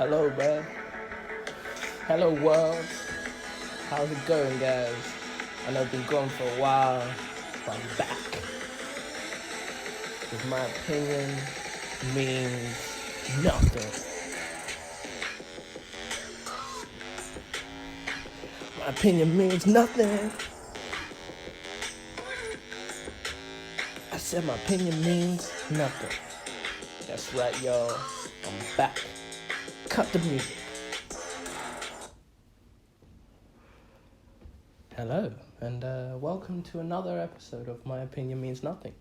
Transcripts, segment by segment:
Hello, man. Hello, world. How's it going, guys? I know I've been gone for a while, but I'm back. Because my opinion means nothing. My opinion means nothing. I said my opinion means nothing. That's right, y'all. I'm back. Cut the music. Hello, and welcome to another episode of My Opinion Means Nothing.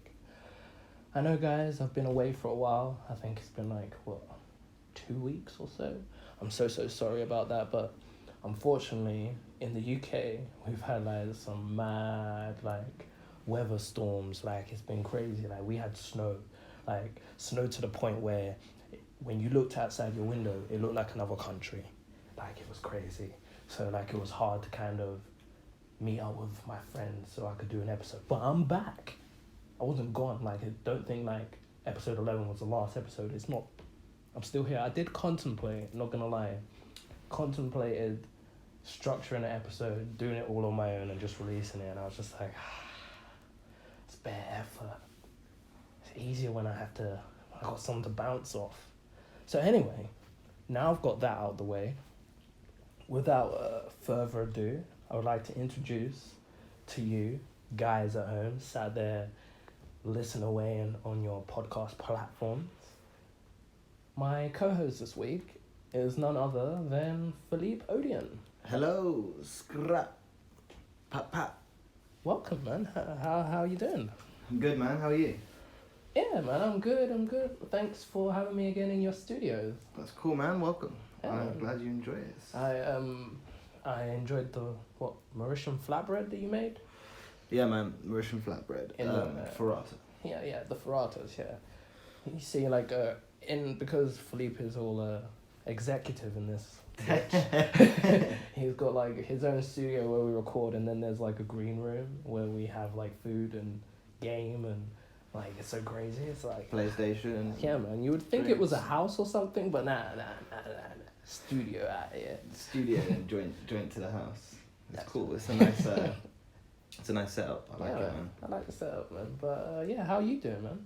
I know, guys, I've been away for a while. I think it's been 2 weeks or so. I'm so sorry about that, but unfortunately, in the UK, we've had some mad weather storms. It's been crazy. We had snow, snow to the point where when you looked outside your window, it looked like another country. It was crazy. So it was hard to kind of meet up with my friends so I could do an episode. But I'm back. I wasn't gone. I don't think episode 11 was the last episode. It's not. I'm still here. I did contemplate, not gonna lie, contemplated structuring an episode, doing it all on my own and just releasing it, and I was just like, it's bare effort. It's easier when I got something to bounce off. So anyway, now I've got that out of the way. Without further ado, I would like to introduce to you guys at home, sat there, listen away and on your podcast platforms. My co-host this week is none other than Philippe Odeon. Hello, scrap, pat. Welcome, man. How are you doing? I'm good, man. How are you? Yeah, man, I'm good. Thanks for having me again in your studio. That's cool, man. Welcome. Yeah, I'm man. glad you enjoy it. I enjoyed the Mauritian flatbread that you made. Yeah, man. Mauritian flatbread. Ferrata. Yeah, the Ferratas. Yeah. You see, because Philippe is all executive in this. He's got his own studio where we record, and then there's a green room where we have food and game and it's so crazy. It's PlayStation. Yeah, man. You would think it was a house or something, but nah. Studio out here. Studio and joint to the house. It's That's cool. It's a nice. It's a nice setup. I like it, man. I like the setup, man. But how you doing, man?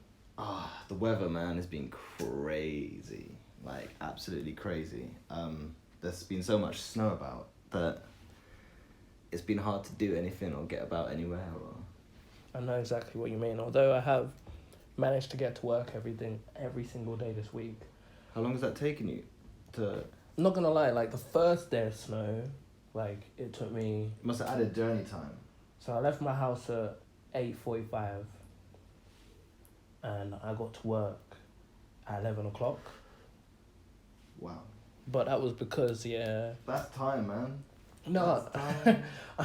The weather, man, has been crazy. Absolutely crazy. There's been so much snow about that it's been hard to do anything or get about anywhere. I know exactly what you mean. Although I have managed to get to work every single day this week. How long has that taken you to... I'm not gonna lie, the first day of snow, it took me... You must have added journey time. So I left my house at 8:45 and I got to work at 11 o'clock. Wow. But that was because, yeah... That's time, man. No, I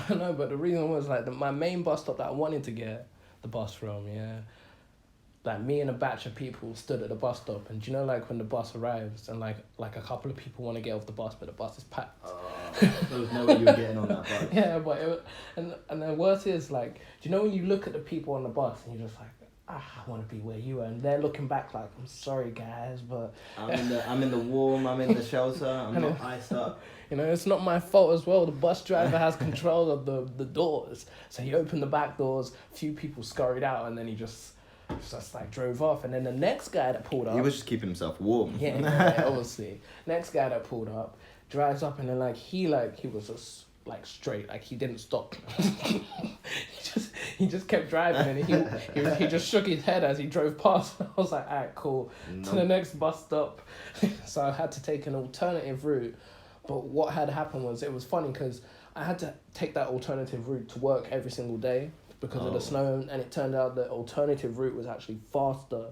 don't know, but the reason was my main bus stop that I wanted to get the bus from, yeah. Me and a batch of people stood at the bus stop, and do you know when the bus arrives and a couple of people want to get off the bus, but the bus is packed. There was no way you were getting on that bus. Yeah, but it was, and the worst is do you know when you look at the people on the bus and you're just I want to be where you are, and they're looking back I'm sorry guys, but I'm in the warm, I'm in the shelter, I'm not iced up. It's not my fault as well. The bus driver has control of the doors, so he opened the back doors. A few people scurried out, and then he just drove off. And then the next guy that pulled up, he was just keeping himself warm. Yeah, obviously. Next guy that pulled up drives up, and then he was just straight, he didn't stop. he just kept driving, and he just shook his head as he drove past. I was like, alright, cool. Nope. To the next bus stop. So I had to take an alternative route. But what had happened was, it was funny because I had to take that alternative route to work every single day because of the snow, and it turned out the alternative route was actually faster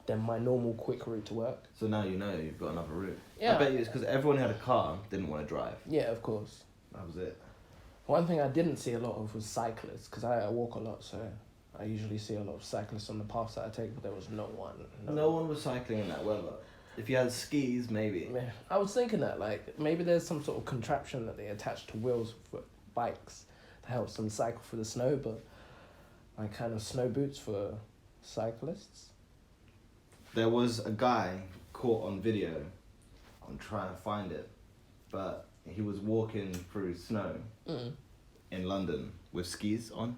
than my normal quick route to work. So now you know you've got another route. Yeah. I bet you it's because everyone who had a car didn't want to drive. Yeah, of course. That was it. One thing I didn't see a lot of was cyclists, because I walk a lot, so I usually see a lot of cyclists on the paths that I take, but there was no one. No one was cycling in that weather. If you had skis, maybe. Yeah, I was thinking that, maybe there's some sort of contraption that they attach to wheels for bikes that helps them cycle through the snow, but kind of snow boots for cyclists. There was a guy caught on video I'm trying to find it, but he was walking through snow in London with skis on.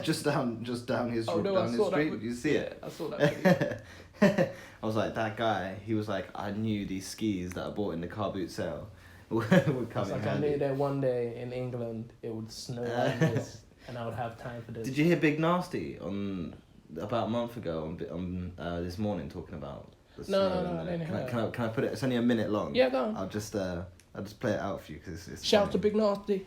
just down his down his street. Did you see it? I saw that video. I was like, that guy. He was like, I knew these skis that I bought in the car boot sale would come in handy. I knew that one day in England it would snow like this, and I would have time for this. Did you hear Big Nasty about a month ago on this morning talking about the snow? No, I didn't hear that. Can I put it? It's only a minute long. Yeah, go on. I'll just play it out for you because it's Shout funny. to Big Nasty.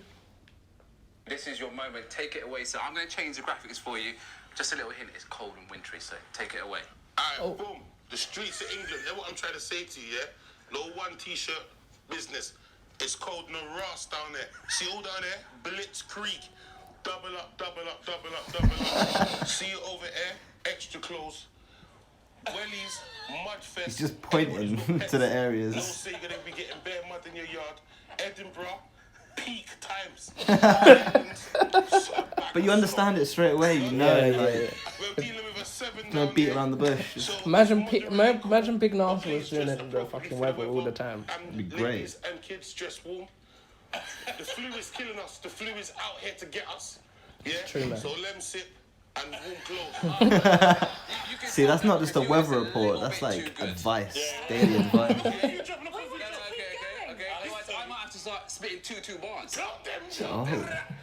This is your moment. Take it away. So I'm going to change the graphics for you. Just a little hint. It's cold and wintry, so take it away. Alright, boom. The streets of England. That's what I'm trying to say to you, yeah? Little one t-shirt business. It's cold no Ross down there. See all down there? Blitz Creek. Double up, double up, double up, double up. See you over there? Extra close. Wellies, Mudfest. He's just pointing to the areas. No say you're going to be getting bare mud in your yard. Edinburgh. Peak times. But you understand it straight away, you know. Yeah, like, We're dealing with a 7 no down beat there. around the bush. So Imagine Big Nasty was doing it in the fucking weather all the time. And It'd be great. ladies and kids dress warm. The flu is killing us. The flu is out here to get us. Yeah. True, man. So let 'em sip and warm clothes. See, that's not just a weather report. That's like advice, daily advice. Okay. Otherwise, I might have to start spitting two bars. Tell them. Oh.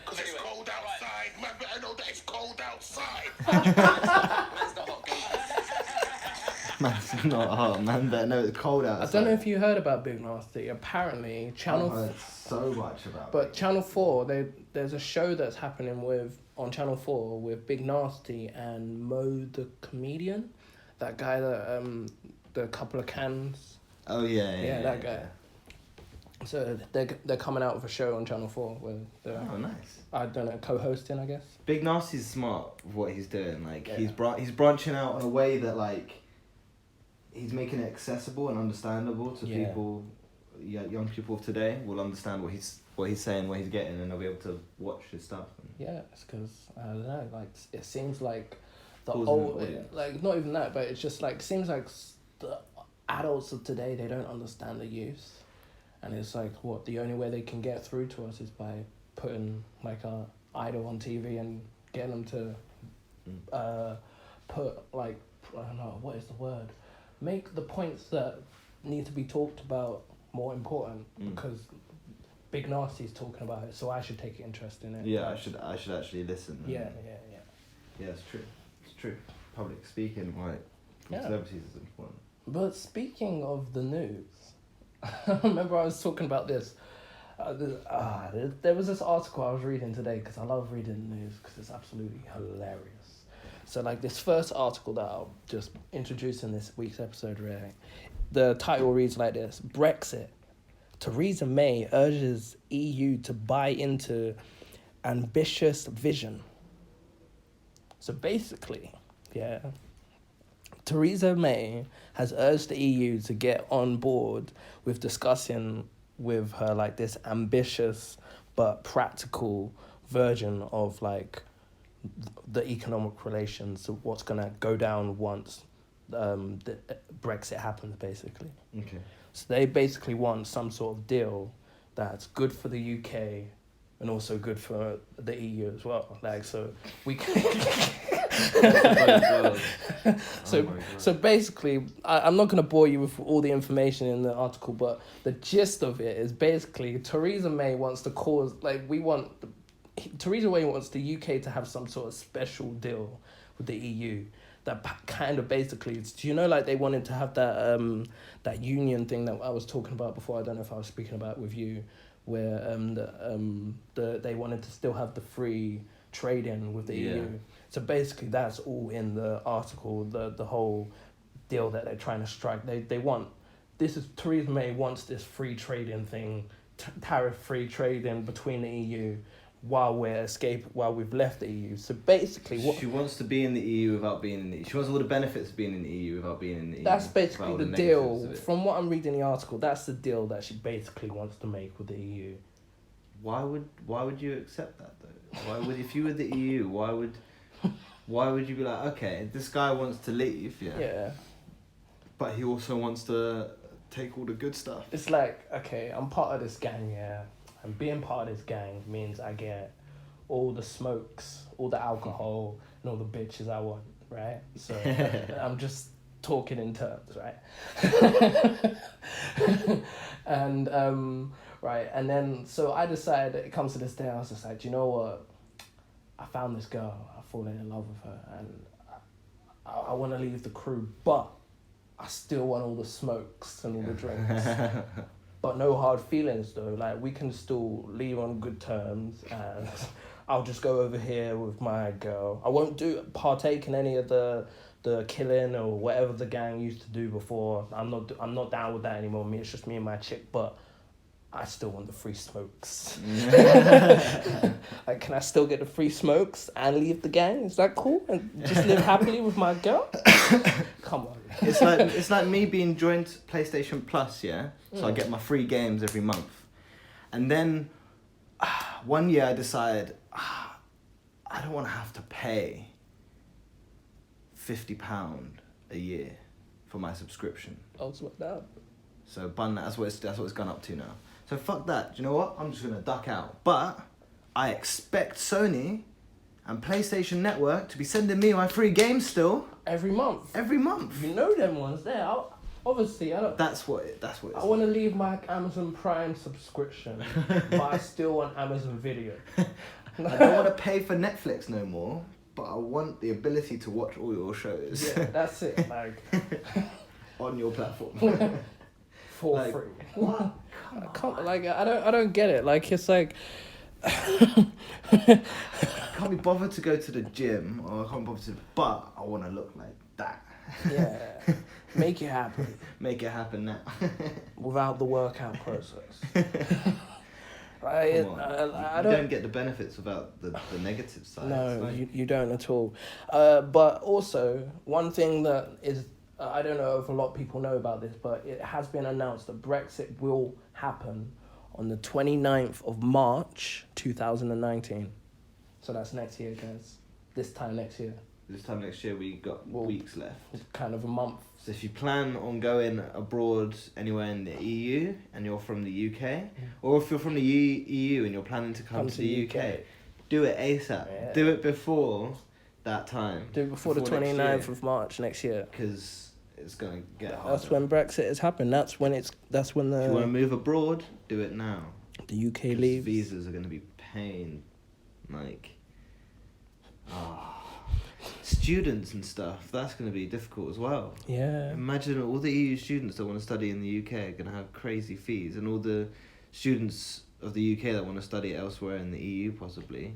Because it's cold outside. Man, I know that it's cold outside. Man's not hot. Man's not hot, man. Better know it's cold outside. I don't know if you heard about Big Nasty. Apparently, I've Channel heard so much about But it. Channel 4, there's a show that's happening on Channel 4 with Big Nasty and Mo the comedian. That guy that, the couple of cans. Oh, yeah. That guy. So they're coming out with a show on Channel 4 where they're, Oh, nice. I don't know, co-hosting, I guess. Big Nasty's smart with what he's doing. Like, Yeah. he's branching out in a way that, like, he's making it accessible and understandable to Yeah. people, young people of today will understand what he's saying, what he's getting, and they'll be able to watch his stuff. Yeah, it's because, I don't know, like, it seems like the Pulls old, in the audience. like, not even that, but it's just like, seems like the adults of today, they don't understand the youth. And it's like, what, the only way they can get through to us is by putting, like, a idol on TV and getting them to put, like, I don't know, what is the word? Make the points that need to be talked about more important, because Big Nasty's talking about it, so I should take interest in it. Yeah, I should actually listen. Yeah. Yeah, it's true. It's true. Public speaking, like, from Yeah. celebrities is important. But speaking of the news, remember I was talking about this. There was this article I was reading today because I love reading the news because it's absolutely hilarious. So like this first article that I'll just introduce in this week's episode, really, the title reads like this: Brexit. Theresa May urges EU to buy into ambitious vision. So basically, Theresa May has urged the EU to get on board with discussing with her like this ambitious but practical version of like the economic relations, so what's gonna go down once the Brexit happens, basically. Okay. So they basically want some sort of deal that's good for the UK and also good for the EU as well. Like, so we can... So basically, I'm not going to bore you with all the information in the article, but the gist of it is basically Theresa May wants to cause, like, Theresa May wants the UK to have some sort of special deal with the EU that kind of basically, do you know, like they wanted to have that union thing that I was talking about before, I don't know if I was speaking about with you, where they wanted to still have the free trade-in with the EU. So basically that's all in the article, the whole deal that they're trying to strike. They want, Theresa May wants this free trade-in thing, tariff-free trade-in between the EU while we've left the EU. So basically what... She wants to be in the EU without being in the EU. She wants all the benefits of being in the EU without being in the EU. That's basically the deal. negatives of it. From what I'm reading the article, that's the deal that she basically wants to make with the EU. Why would you accept that though? Why would, if you were the EU, why would you be like, okay, this guy wants to leave, Yeah. but he also wants to take all the good stuff. It's like, okay, I'm part of this gang, yeah. And being part of this gang means I get all the smokes, all the alcohol, and all the bitches I want, right? So I'm just talking in terms, right? And right, and then so I decided, it comes to this day, I was just like, do you know what? I found this girl, I've fallen in love with her, and I want to leave the crew, but I still want all the smokes and all the drinks. But no hard feelings though, like we can still leave on good terms, and I'll just go over here with my girl. I won't partake in any of the killing or whatever the gang used to do before. I'm not down with that anymore. It's just me and my chick, but I still want the free smokes. Like, can I still get the free smokes and leave the gang? Is that cool? And just live happily with my girl? Come on. It's like me being joined PlayStation Plus, yeah? So I get my free games every month. And then one year I decided, I don't want to have to pay £50 a year for my subscription. Oh, so that. So bun that, that's what it's gone up to now. So fuck that. Do you know what? I'm just gonna duck out. But I expect Sony and PlayStation Network to be sending me my free games still. Every month. Every month. You know them ones there. Obviously, I don't. That's what it's. I want to leave my Amazon Prime subscription, but I still want Amazon Video. I don't want to pay for Netflix no more, but I want the ability to watch all your shows. Yeah, that's it. Like on your platform. For like, free. What? I can't, like, I don't get it. Like, it's like I can't be bothered to go to the gym, or I can't be bothered to, but I want to look like that. Yeah, make it happen. Make it happen now. Without the workout process. I You don't get the benefits without the negative side. No, like... you don't at all. But also, one thing that is, I don't know if a lot of people know about this, but it has been announced that Brexit will happen on the 29th of March 2019. So that's next year, guys. This time next year. This time next year we got weeks left. Kind of a month. So if you plan on going abroad anywhere in the EU and you're from the UK, or if you're from the EU and you're planning to come to the UK, do it ASAP. Yeah. Do it before that time. Do it before the 29th of March next year. Because it's going to get harder. That's when Brexit has happened. That's when the... If you want to move abroad, do it now. The UK leaves. Visas are going to be pain. Like... students and stuff, that's going to be difficult as well. Yeah. Imagine all the EU students that want to study in the UK are going to have crazy fees, and all the students of the UK that want to study elsewhere in the EU possibly.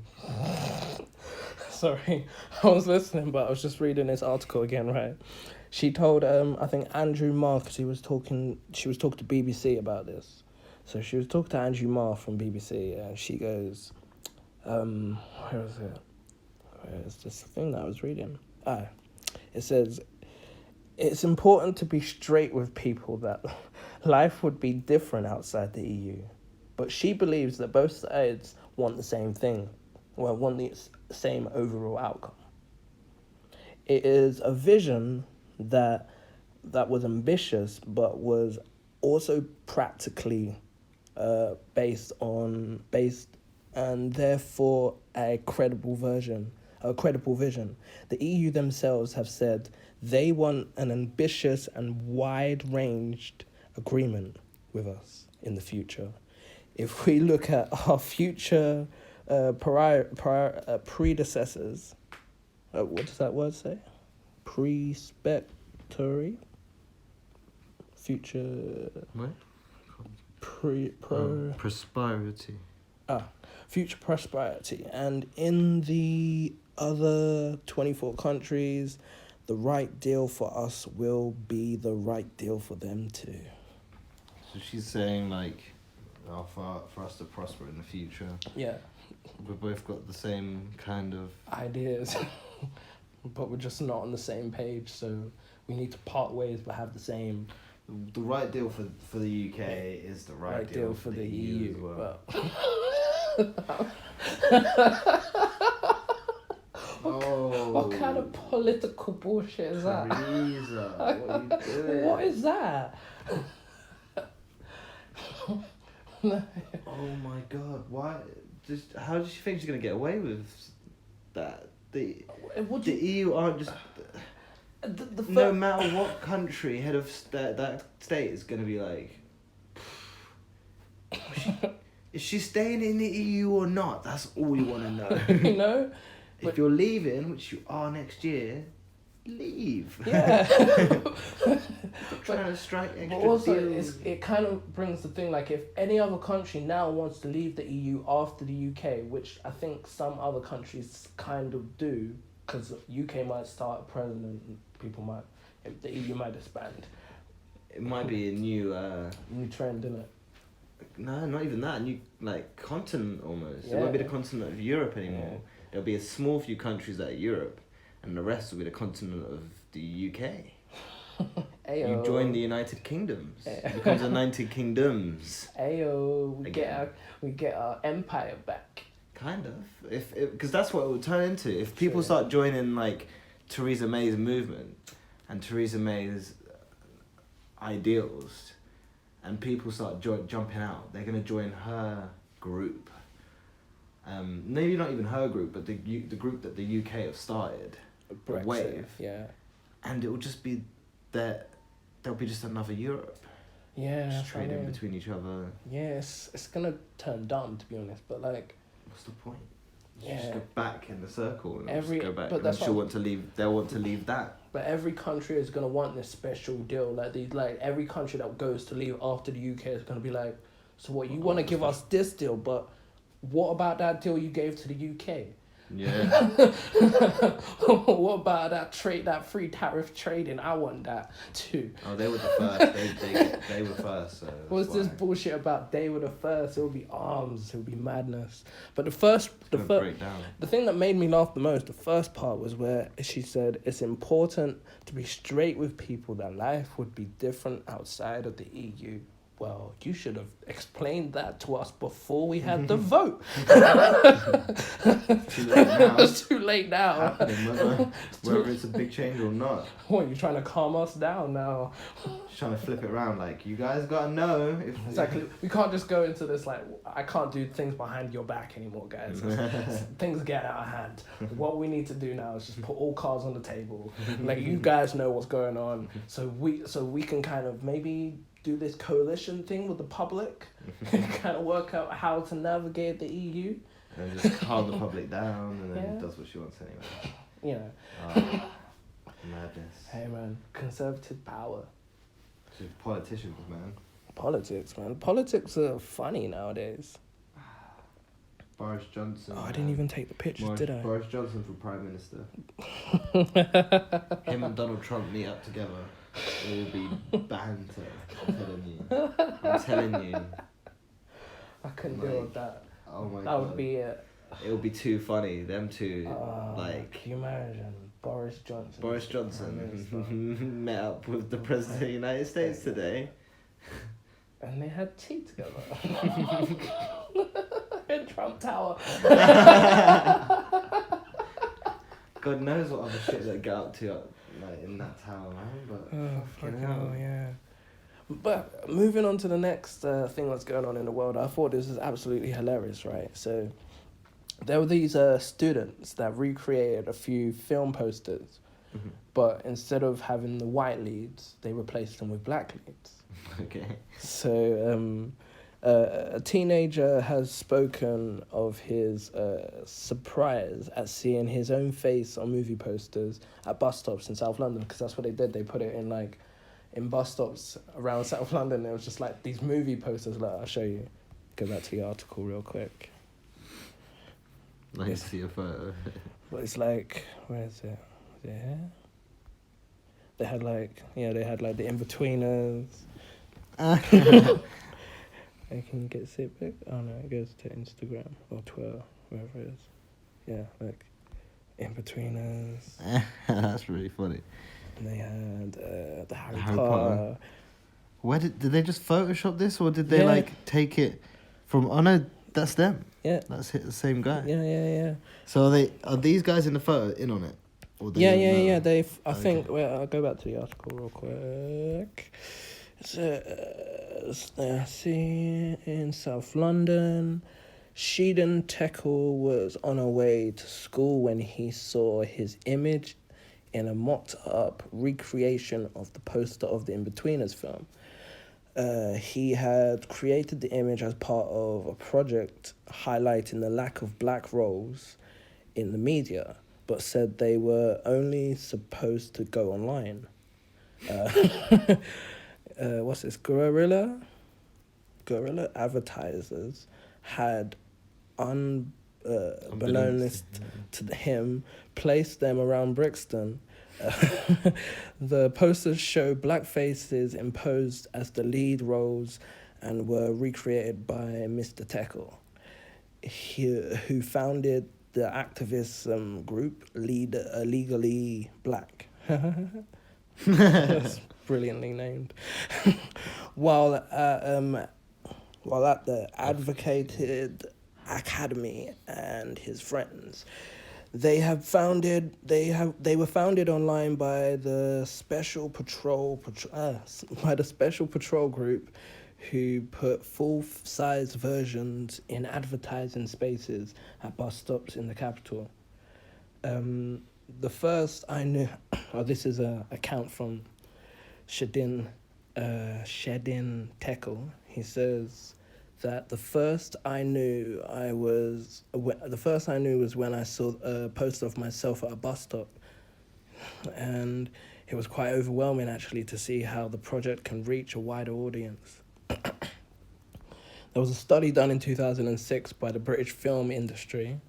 Sorry, I was listening, but I was just reading this article again, right? She told, I think Andrew Marr, because she was talking to BBC about this. So she was talking to Andrew Marr from BBC, and she goes, where is it? It's just the thing that I was reading. It says, it's important to be straight with people that life would be different outside the EU. But she believes that both sides want the same thing, want the same overall outcome. It is a vision that was ambitious, but was also practically based and therefore a credible vision. The EU themselves have said they want an ambitious and wide-ranged agreement with us in the future. If we look at our future predecessors, what does that word say? Prospectory? Future... What? Prosperity. Future prosperity. And in the other 24 countries, the right deal for us will be the right deal for them too. So she's saying, like, for us to prosper in the future. Yeah. We've both got the same kind of... ideas. But we're just not on the same page, so we need to part ways but have the same... The right deal for the UK is the right deal for the EU as well. What kind of political bullshit is that? Teresa, what are you doing? What is that? Oh my god! Why? Just how does she think she's gonna get away with that? The EU aren't just. No matter what country head of that state is gonna be like. Is she staying in the EU or not? That's all we want to know. You know? If you're leaving, which you are next year, leave. Yeah. Trying to strike extra But also, deals. it kind of brings the thing, like, if any other country now wants to leave the EU after the UK, which I think some other countries kind of do, because UK might start a president, the EU might disband. It might be a new... New trend, isn't it? No, not even that. New, like, continent almost. Yeah. It won't be the continent of Europe anymore. Yeah. There'll be a small few countries that are Europe, and the rest will be the continent of the UK. Ayo. You join the United Kingdoms. It becomes the United Kingdoms. Ayo, we Again. get our empire back. Kind of. Because that's what it will turn into. If people Sure. start joining, like, Theresa May's movement and Theresa May's ideals, and people start jumping out, they're going to join her group. Maybe not even her group, but the group that the UK have started. The Brexit, wave. yeah. And it will just be that there'll be just another Europe. Yeah, Just trading between each other. Yeah, it's gonna turn dumb, to be honest, but like... What's the point? Yeah. Just go back in the circle and Every- just go back. but And that's she'll what- want to leave. They'll want to leave that. But every country is gonna want this special deal. Like every country that goes to leave after the UK is gonna be like, so what, you want to give us this deal, but what about that deal you gave to the UK? Yeah. What about that free tariff trading? I want that too. Oh, they were the first. They were first. So What's that's this why. bullshit about they were the first? It would be arms. It would be madness. But It's gonna the break down. thing that made me laugh the most, the first part was where she said it's important to be straight with people that life would be different outside of the EU. Well, you should have explained that to us before we had the vote. Too late now. It's too late now. Happening, whether it's a big change or not. What, you trying to calm us down now? Just trying to flip it around. Like, you guys gotta know if Exactly. We can't just go into this like, I can't do things behind your back anymore, guys. Things get out of hand. What we need to do now is just put all cards on the table. Like, you guys know what's going on, so we can kind of maybe do this coalition thing with the public, kind of work out how to navigate the EU. and just calm the public down, and then Yeah. does what she wants anyway. You know, Madness. hey man, conservative power. Just politicians, man. Politics, man. Politics are funny nowadays. Boris Johnson. Oh, I didn't even take the pictures, did I? Boris Johnson for Prime Minister. Him and Donald Trump meet up together. It will be banter. I'm telling you. I couldn't deal with that. Oh my god. That would be it. It would be too funny. Them two, like. Can you imagine Boris Johnson? Boris Prime Minister. Johnson met up with the President of the United States today. And they had tea together. In Trump Tower. God knows what other shit they get up to, like, in that tower, man. But fucking hell. yeah. But moving on to the next thing that's going on in the world, I thought this was absolutely hilarious, right? So there were these students that recreated a few film posters, Mhm. but instead of having the white leads, they replaced them with black leads. Okay. So a teenager has spoken of his surprise at seeing his own face on movie posters at bus stops in South London, because that's what they did. They put it in bus stops around South London. It was just like these movie posters. Like, I'll show you. Go back to the article real quick. Nice to see a photo. But it's like, where is it? Is it here? They had like the In-Betweeners. I can get sit back. Oh no, it goes to Instagram or Twitter, wherever it is. Yeah, like In-Betweeners. That's really funny. And they had the Harry Harry Potter. Potter. Where did they just Photoshop this, or did they Yeah. like take it from? Oh no, that's them. Yeah. That's the same guy. Yeah. So are these guys in the photo in on it? Or they Yeah. don't know? They've. I Okay. think. Well, I'll go back to the article real quick. See, in South London, Sheldon Teckle was on her way to school when he saw his image in a mocked-up recreation of the poster of the In-Betweeners film. He had created the image as part of a project highlighting the lack of black roles in the media, but said they were only supposed to go online. What's this? Guerrilla advertisers had, unbeknownst to him, placed them around Brixton. The posters show black faces imposed as the lead roles and were recreated by Mr. Teckle, who founded the activist group Legally Black. That's brilliantly named. While at the Advocated Academy and his friends, they were founded online by the Special Patrol Group, who put full-size versions in advertising spaces at bus stops in the capital. The first I knew, this is an account from Sheldon Teckle. He says that the first I knew was when I saw a poster of myself at a bus stop, and it was quite overwhelming actually to see how the project can reach a wider audience. There was a study done in 2006 by the British film industry.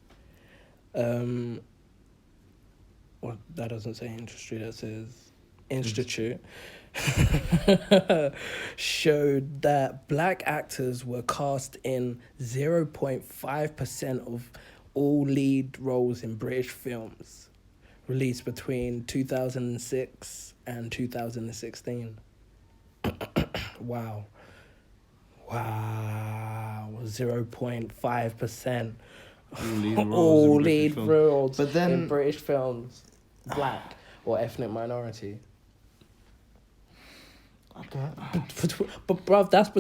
Well, that doesn't say industry, that says institute. Showed that black actors were cast in 0.5% of all lead roles in British films released between 2006 and 2016. Wow, 0.5%. All lead roles But then, in British films, black or ethnic minority. But bruv, that's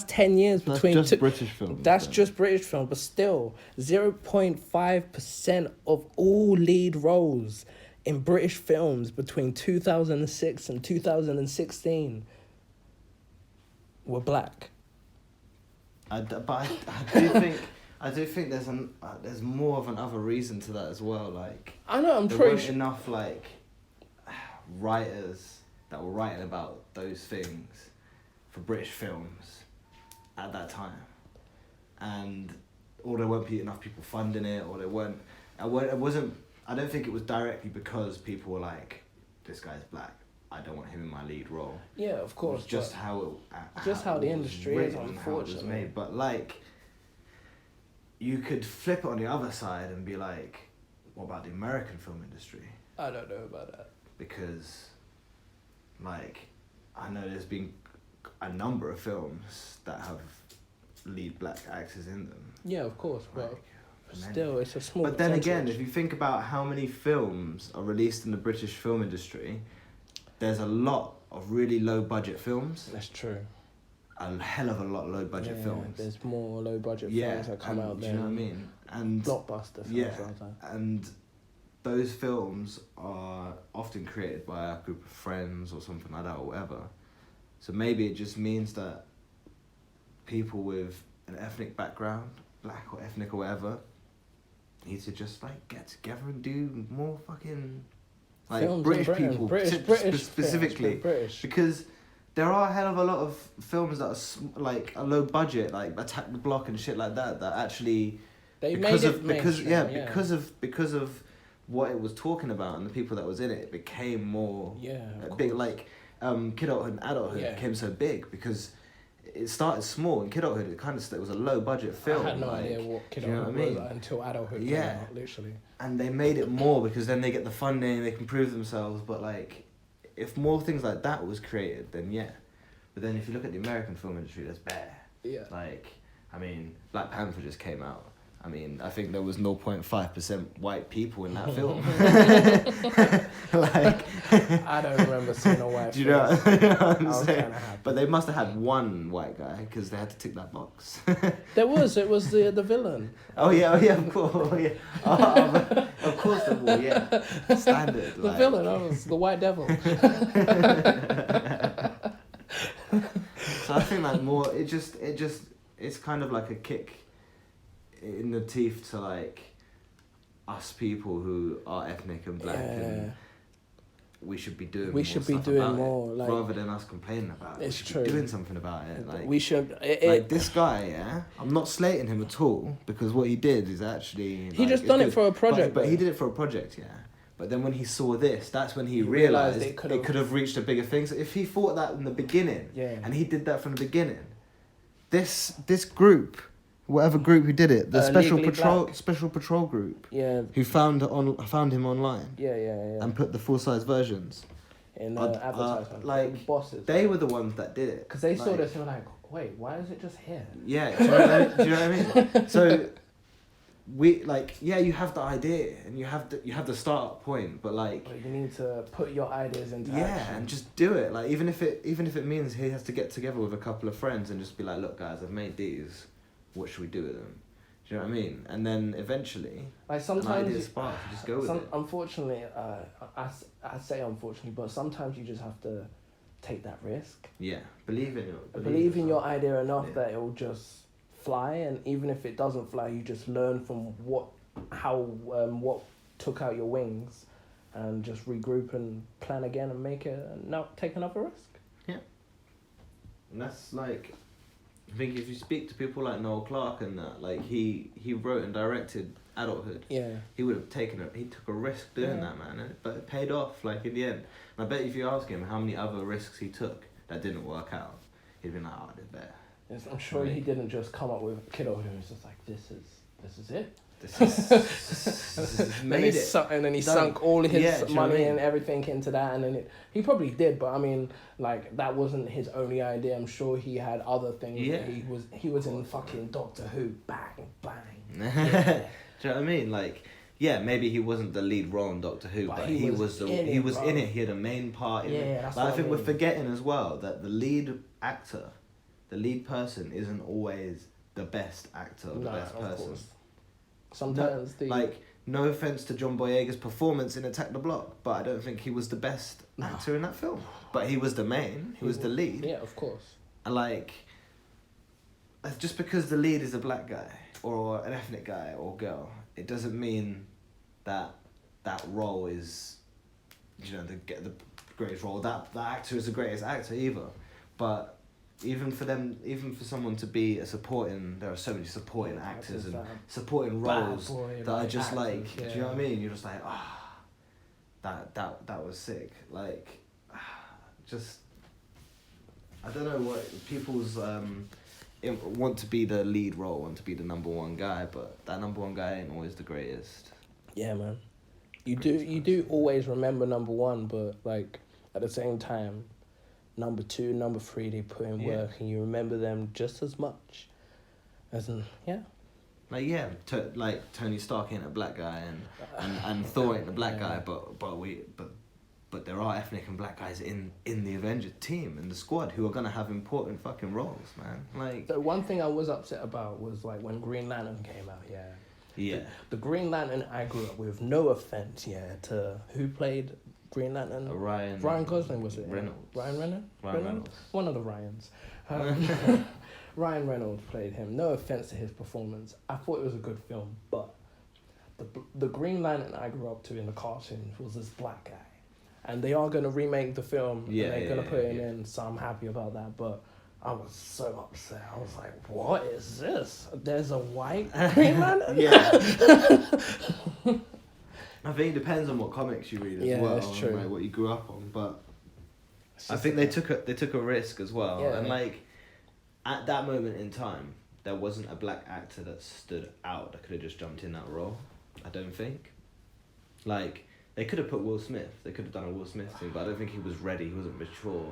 10 years between. That's just British films. That's just British films, but still, 0.5% of all lead roles in British films between 2006 and 2016 were black. I do think there's more of another reason to that as well. Like, I know, I'm there pretty weren't sure. enough like writers that were writing about those things for British films at that time, or there weren't enough people funding it, or there weren't. It wasn't. I don't think it was directly because people were like, "This guy's black. I don't want him in my lead role." Yeah, of course. It was just how the industry is, unfortunately. Made. But like, you could flip it on the other side and be like, "What about the American film industry?" I don't know about that. Because, like, I know there's been a number of films that have lead black actors in them. Yeah, of course, but Like, still, it's a small. But then again, percentage. if you think about how many films are released in the British film industry, there's a lot of really low budget films. That's true. A hell of a lot low budget films. There's more low budget films that come out do there. you know what I mean? And Blockbuster films, rather. and those films are often created by a group of friends or something like that or whatever. So maybe it just means that people with an ethnic background, black or ethnic or whatever, need to just like get together and do more fucking like Films British in Britain. people British specifically films, British. because there are a hell of a lot of films that are like a low budget, like Attack the Block and shit like that actually They because made of it because mainstream, yeah because of what it was talking about and the people that was in it, it became more big. Like Kidulthood and Adulthood became so big because it started small. In Kidulthood, it was a low budget film. I had no like, idea what do you know Kidulthood what I mean? was until Adulthood came out, literally. And they made it more because then they get the funding, they can prove themselves. But like, if more things like that was created, then yeah. But then if you look at the American film industry, there's bare. Yeah. Like, I mean, Black Panther just came out. I mean, I think there was 0.5% white people in that film. Like, I don't remember seeing a white do you know face. what I'm I was saying? kinda happy. But they must have had one white guy because they had to tick that box. It was the villain. Oh yeah, of course, of course, standard. The villain, was the white devil. So I think like more, it's kind of like a kick in the teeth to like us people who are ethnic and black, and we should be doing. We should be doing more, it, like, rather than us complaining about it. It's we should true. be doing something about it. Like We should. like this guy, yeah. I'm not slating him at all because what he did is actually He just done it for a project, But he though. did it for a project, yeah. But then when he saw this, that's when he realized it could have reached a bigger thing. So if he thought that in the beginning, and he did that from the beginning, this group, whatever group who did it, the special patrol group, who found him online, and put the full-size versions in advertisement, like bosses. They were the ones that did it because they saw this and were like, wait, why is it just here? Yeah, do you know what I mean? So we you have the idea and you have the start point, but like you need to put your ideas into action. And just do it. Like even if it means he has to get together with a couple of friends and just be like, look guys, I've made these, what should we do with them? Do you know what I mean? And then eventually, like sometimes an idea sparks, you just go with it. Unfortunately, I say unfortunately, but sometimes you just have to take that risk. Yeah, believe in your idea enough that it will just fly, and even if it doesn't fly, you just learn from what took out your wings, and just regroup and plan again and take another risk. Yeah, and that's like, I think if you speak to people like Noel Clarke and that, like he wrote and directed Adulthood. Yeah. He would have he took a risk doing that, man, but it paid off. Like in the end, and I bet if you ask him how many other risks he took that didn't work out, he'd be like, oh, I did better. Yes, I'm sure he didn't just come up with Kiddo who was just like, this is it. This is made it. And then he sunk all his money and everything into that, and then he probably did, but I mean, like, that wasn't his only idea. I'm sure he had other things. Yeah. That he was in fucking Doctor Who, bang, bang. Do you know what I mean? Like, yeah, maybe he wasn't the lead role in Doctor Who, but he was in it. He had a main part in it. That's like, what I think we're forgetting as well that the lead actor, the lead person, isn't always the best actor or the best person. Course. Sometimes no offense to John Boyega's performance in Attack the Block, but I don't think he was the best actor in that film. But he was the main. He was the lead. Yeah, of course. And like, just because the lead is a black guy or an ethnic guy or girl, it doesn't mean that role is, the greatest role. That actor is the greatest actor either. But even for someone to be there are so many supporting actors and supporting roles that are just actors, like, do you know what I mean? You're just like, that was sick. Like, just, I don't know what people's want to be the lead role, want to be the number one guy, but that number one guy ain't always the greatest. Yeah, man. You do always remember number one, but like at the same time, number 2, number 3, they put in work, and you remember them just as much. Like Tony Stark ain't a black guy, and Thor ain't a black guy, but there are ethnic and black guys in the Avengers team and the squad who are gonna have important fucking roles, man. Like, the one thing I was upset about was like when Green Lantern came out. The Green Lantern I grew up with. No offense, to who played Green Lantern? Ryan Gosling, was it? Reynolds. Ryan Reynolds. One of the Ryans. Ryan Reynolds played him. No offense to his performance. I thought it was a good film, but the Green Lantern I grew up to in the cartoons was this black guy. And they are going to remake the film, and they're going to put him in, so I'm happy about that, but I was so upset. I was like, what is this? There's a white Green Lantern? I think it depends on what comics you read as well, that's true. And like what you grew up on. But I think they took a risk as well, and like at that moment in time, there wasn't a black actor that stood out that could have just jumped in that role. I don't think. Like, they could have put Will Smith. They could have done a Will Smith thing, but I don't think he was ready. He wasn't mature,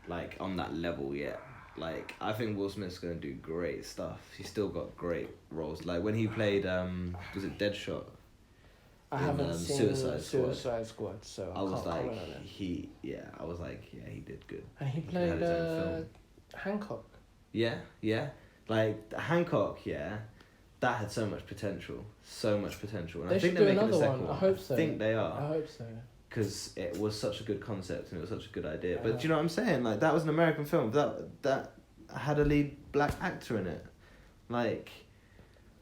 like on that level yet. like, I think Will Smith's gonna do great stuff. He's still got great roles. Like when he played, was it Deadshot? I in, haven't seen Suicide Suicide Squad, so I was can't like, comment on it. he did good. And he had played his own film. Hancock. Yeah, like Hancock, that had so much potential, And They I think should they're do making a another second one. one. I hope so. I think they I are, hope so. because it was such a good concept and it was such a good idea. But Yeah. do you know what I'm saying? Like that was an American film that had a lead black actor in it. Like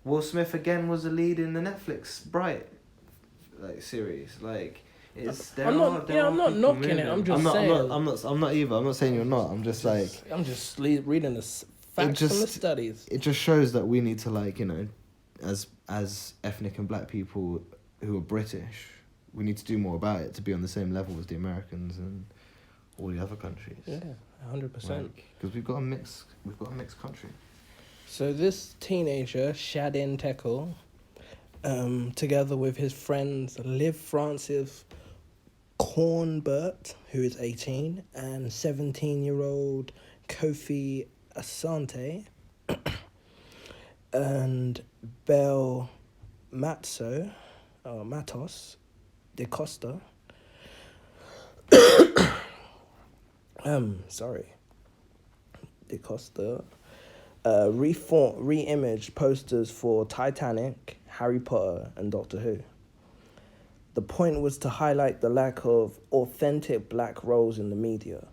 Will Smith again was a lead in the Netflix Bright series. Like it's I'm not knocking it. I'm just saying. I'm not either. I'm not saying you're not. I'm just like. I'm just reading the facts from the studies. It just shows that we need to, like, you know, as ethnic and black people who are British, we need to do more about it to be on the same level as the Americans and all the other countries. Yeah, 100%. Because we've got a mixed country. So this teenager, Shadin Tekel, together with his friends Liv Francis Cornbert, who is 18, and 17-year-old Kofi Asante, and Bel Matos de Costa. Sorry. De Costa. Re-imaged posters for Titanic, Harry Potter, and Doctor Who. The point was to highlight the lack of authentic black roles in the media,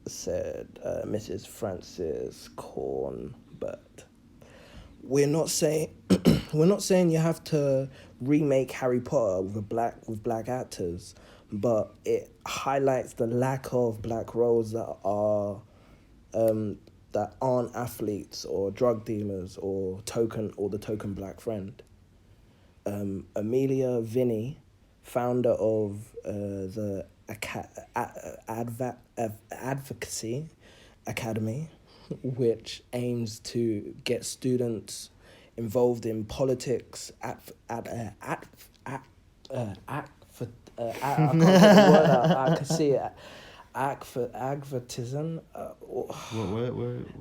said Mrs. Francis Cornbert. We're not saying you have to remake Harry Potter with black actors, but it highlights the lack of black roles that aren't athletes or drug dealers or the token black friend. Amelia Vinny, founder of the Advocacy Academy, which aims to get students involved in politics, activism.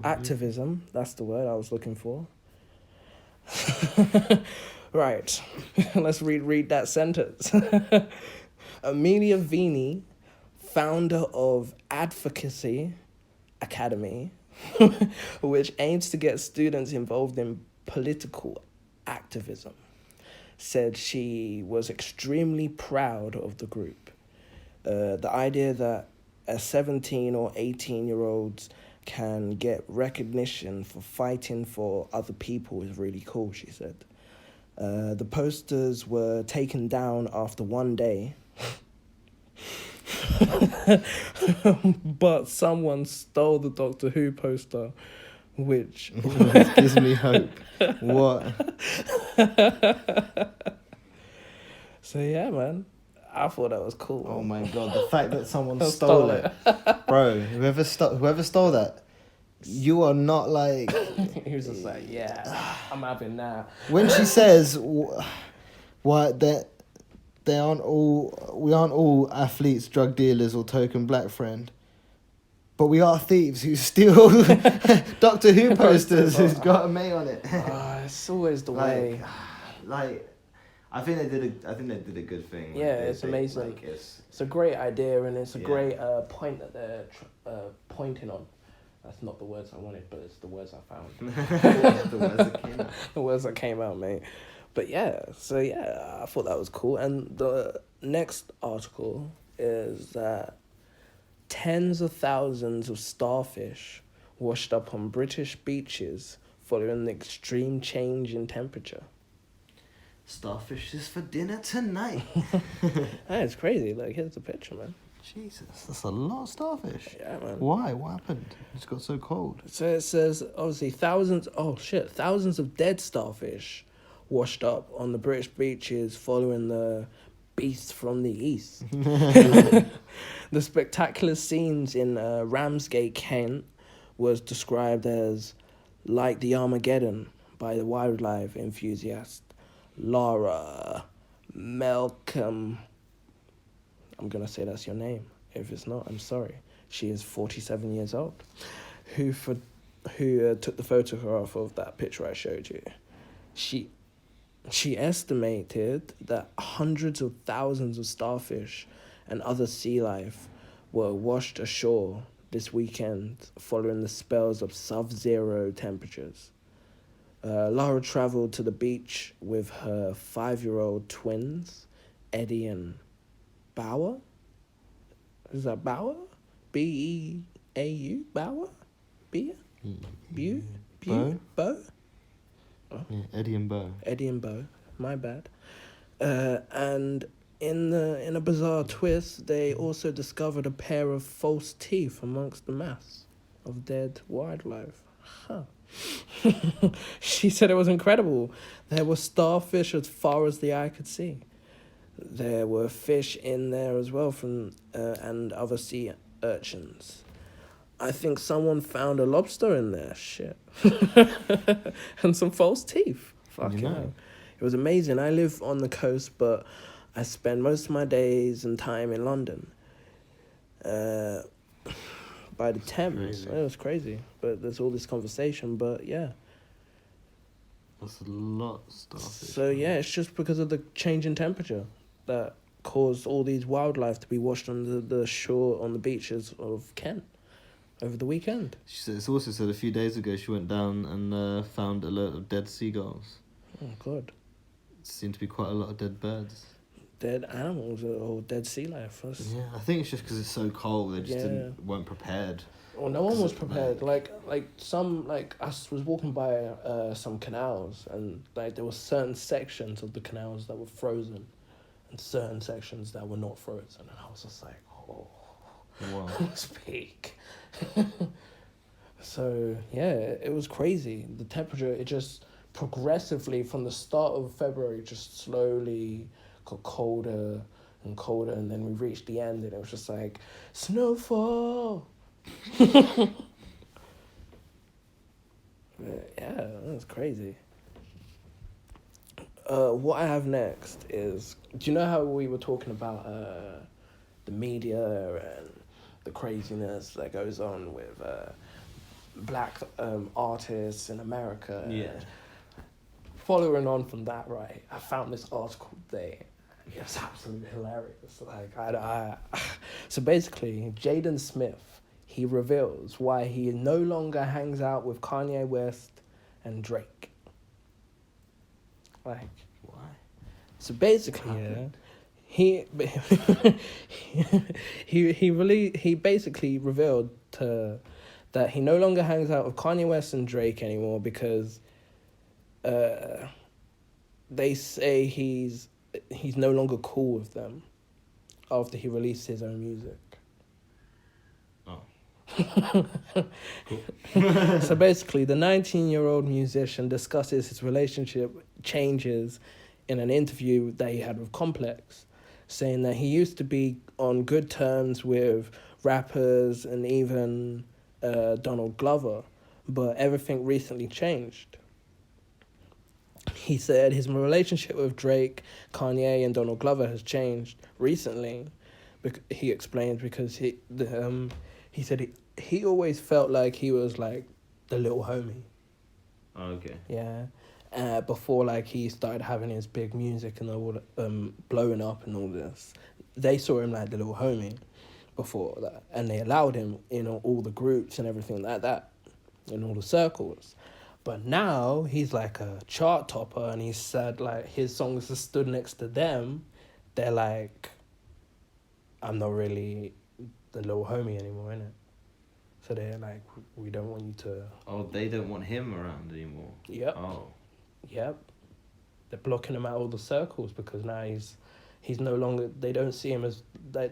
Activism, that's the word I was looking for. Right, let's read that sentence. Amelia Vini, founder of Advocacy Academy, which aims to get students involved in political activism, said she was extremely proud of the group. The idea that a 17 or 18-year-olds can get recognition for fighting for other people is really cool, she said. The posters were taken down after one day, but someone stole the Doctor Who poster, which gives me hope. What? So yeah, man, I thought that was cool. Oh my god, the fact that someone stole it. Bro, whoever stole that, you are not like... He was just like, yeah, I'm having that. When she says, what, that we aren't all athletes, drug dealers, or token black friend, but we are thieves who steal Doctor Who posters who's got a May on it. It's always the way. Like, I think they did a good thing. Yeah, it's amazing. Like, it's a great idea, and it's a great point that they're pointing on. That's not the words I wanted, but it's the words I found. the words that came out. The words that came out, mate. But yeah, so yeah, I thought that was cool. And the next article is that tens of thousands of starfish washed up on British beaches following the extreme change in temperature. Starfish is for dinner tonight. It's crazy. Like, here's the picture, man. Jesus, that's a lot of starfish. Yeah, man. Why? What happened? It's got so cold. So it says, obviously, thousands of dead starfish washed up on the British beaches following the beast from the east. The spectacular scenes in Ramsgate, Kent, was described as like the Armageddon by the wildlife enthusiast Laura Malcolm. I'm going to say that's your name. If it's not, I'm sorry. She is 47 years old. who took the photograph of that picture I showed you, she estimated that hundreds of thousands of starfish and other sea life were washed ashore this weekend following the spells of sub-zero temperatures. Lara travelled to the beach with her 5-year-old twins, Eddie and Bauer. Is that Bauer? B-E-A-U? Bauer? Beer? Bew? Bo? Oh. Yeah, Eddie and Bo. Eddie and Bo. My bad. And in a bizarre twist, they also discovered a pair of false teeth amongst the mass of dead wildlife. Huh. She said it was incredible. There were starfish as far as the eye could see. There were fish in there as well from and other sea urchins. I think someone found a lobster in there. Shit. And some false teeth. Fucking hell. It was amazing. I live on the coast, but I spend most of my days and time in London. By the Thames. It was crazy. But there's all this conversation, but yeah. That's a lot of starfish. So yeah, it's just because of the change in temperature that caused all these wildlife to be washed on the shore, on the beaches of Kent over the weekend. She said, it's also said a few days ago she went down and found a lot of dead seagulls. Oh, God. Seemed to be quite a lot of dead birds. Dead animals or dead sea life. Yeah, I think it's just because it's so cold. They just weren't prepared. Well, no one was prepared. Like I was walking by some canals, and like there were certain sections of the canals that were frozen, and certain sections that were not frozen, and I was just like, oh, wow, speak. So yeah, it was crazy. The temperature, it just progressively from the start of February, just slowly got colder and colder, and then we reached the end, and it was just like snowfall. Yeah, that's crazy. What I have next is, do you know how we were talking about the media and the craziness that goes on with black artists in America? Yeah. Following on from that, right, I found this article today. It's absolutely hilarious. Like, so basically, Jaden Smith, he reveals why he no longer hangs out with Kanye West and Drake. Like, why? So basically, he basically revealed that he no longer hangs out with Kanye West and Drake anymore because they say he's no longer cool with them after he released his own music. Oh. So basically, the 19-year-old musician discusses his relationship changes in an interview that he had with Complex, saying that he used to be on good terms with rappers and even Donald Glover, but everything recently changed. He said his relationship with Drake, Kanye, and Donald Glover has changed recently. He explained because he said he always felt like he was like the little homie. Oh, okay. Yeah. Before like he started having his big music and all blowing up and all this, they saw him like the little homie before that, and they allowed him in all the groups and everything like that, in all the circles. But now he's like a chart topper, and he said like his songs that stood next to them, they're like, I'm not really the little homie anymore, innit? So they're like, we don't want you to... Oh, they don't want him around anymore? Yep. Oh. Yep. They're blocking him out all the circles because now he's no longer... They don't see him as... They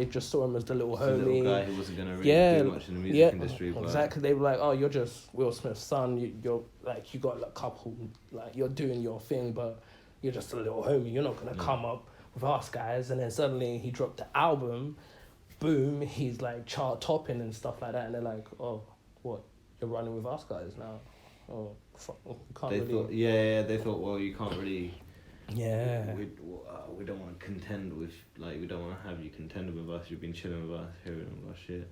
just saw him as the little homie. The little guy who wasn't going to really do much in the music industry. But... Exactly. They were like, oh, you're just Will Smith's son. You're like, you got a couple... Like, you're doing your thing, but you're just a little homie. You're not going to come up with us guys. And then suddenly he dropped the album... Boom, he's like chart topping and stuff like that, and they're like, "Oh, what? You're running with us guys now? Oh, fuck, we can't they really." Thought, they thought, well, you can't really. Yeah. We don't want to contend with, like, we don't want to have you contend with us. You've been chilling with us, hearing all our shit,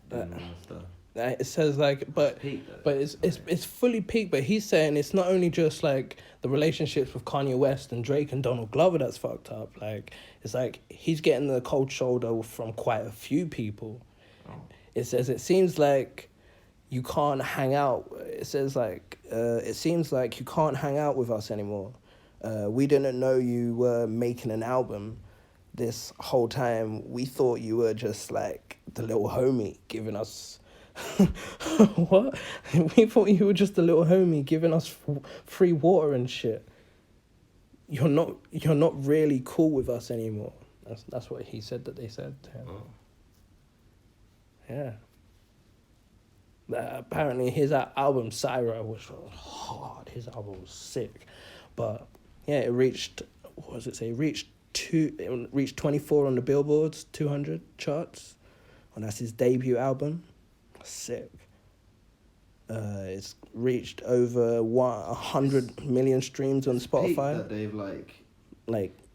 doing all that stuff. It says like, but peak, though. but it's fully peak. But he's saying it's not only just like the relationships with Kanye West and Drake and Donald Glover that's fucked up. Like it's like he's getting the cold shoulder from quite a few people. Oh. It says it seems like you can't hang out. It says like it seems like you can't hang out with us anymore. We didn't know you were making an album. This whole time we thought you were just like the little homie giving us. What? We thought you were just a little homie giving us free water and shit. You're not really cool with us anymore. That's what he said that they said to him. Oh. Yeah. Apparently his album Syra was hard. His album was sick, but yeah, it reached. What does it say? It reached 24 on the Billboard's 200 charts, and that's his debut album. Sick. It's reached over 100 million streams on Spotify. That they've like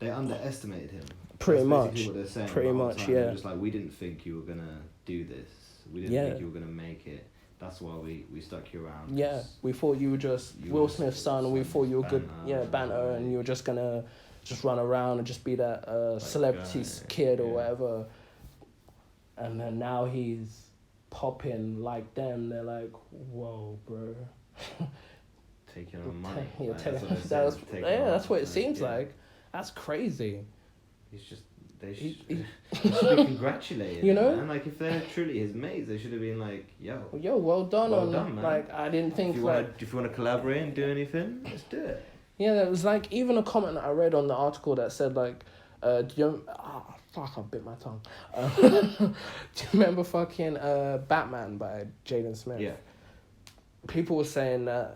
they underestimated him. Pretty That's much. basically what they're saying Pretty the whole much, time. yeah. They're just like, we didn't think you were gonna do this. We didn't think you were gonna make it. That's why we stuck you around. Yeah, we thought you were just Will Smith's son, and we thought you were good. Yeah, banter, and you were just gonna just run around and just be that celebrity kid or whatever. And then now he's popping like them. They're like, whoa, bro. Taking on money. Yeah, Like, that's what it seems like. That's crazy. He's just they should be congratulated. You know, man. Like if they're truly his mates, they should have been like, yo, well done well on done, man. like I didn't think if you want to collaborate and do anything, let's do it. Yeah, there was like even a comment that I read on the article that said like, do you fuck, I bit my tongue. Do you remember fucking Batman by Jaden Smith? Yeah. People were saying that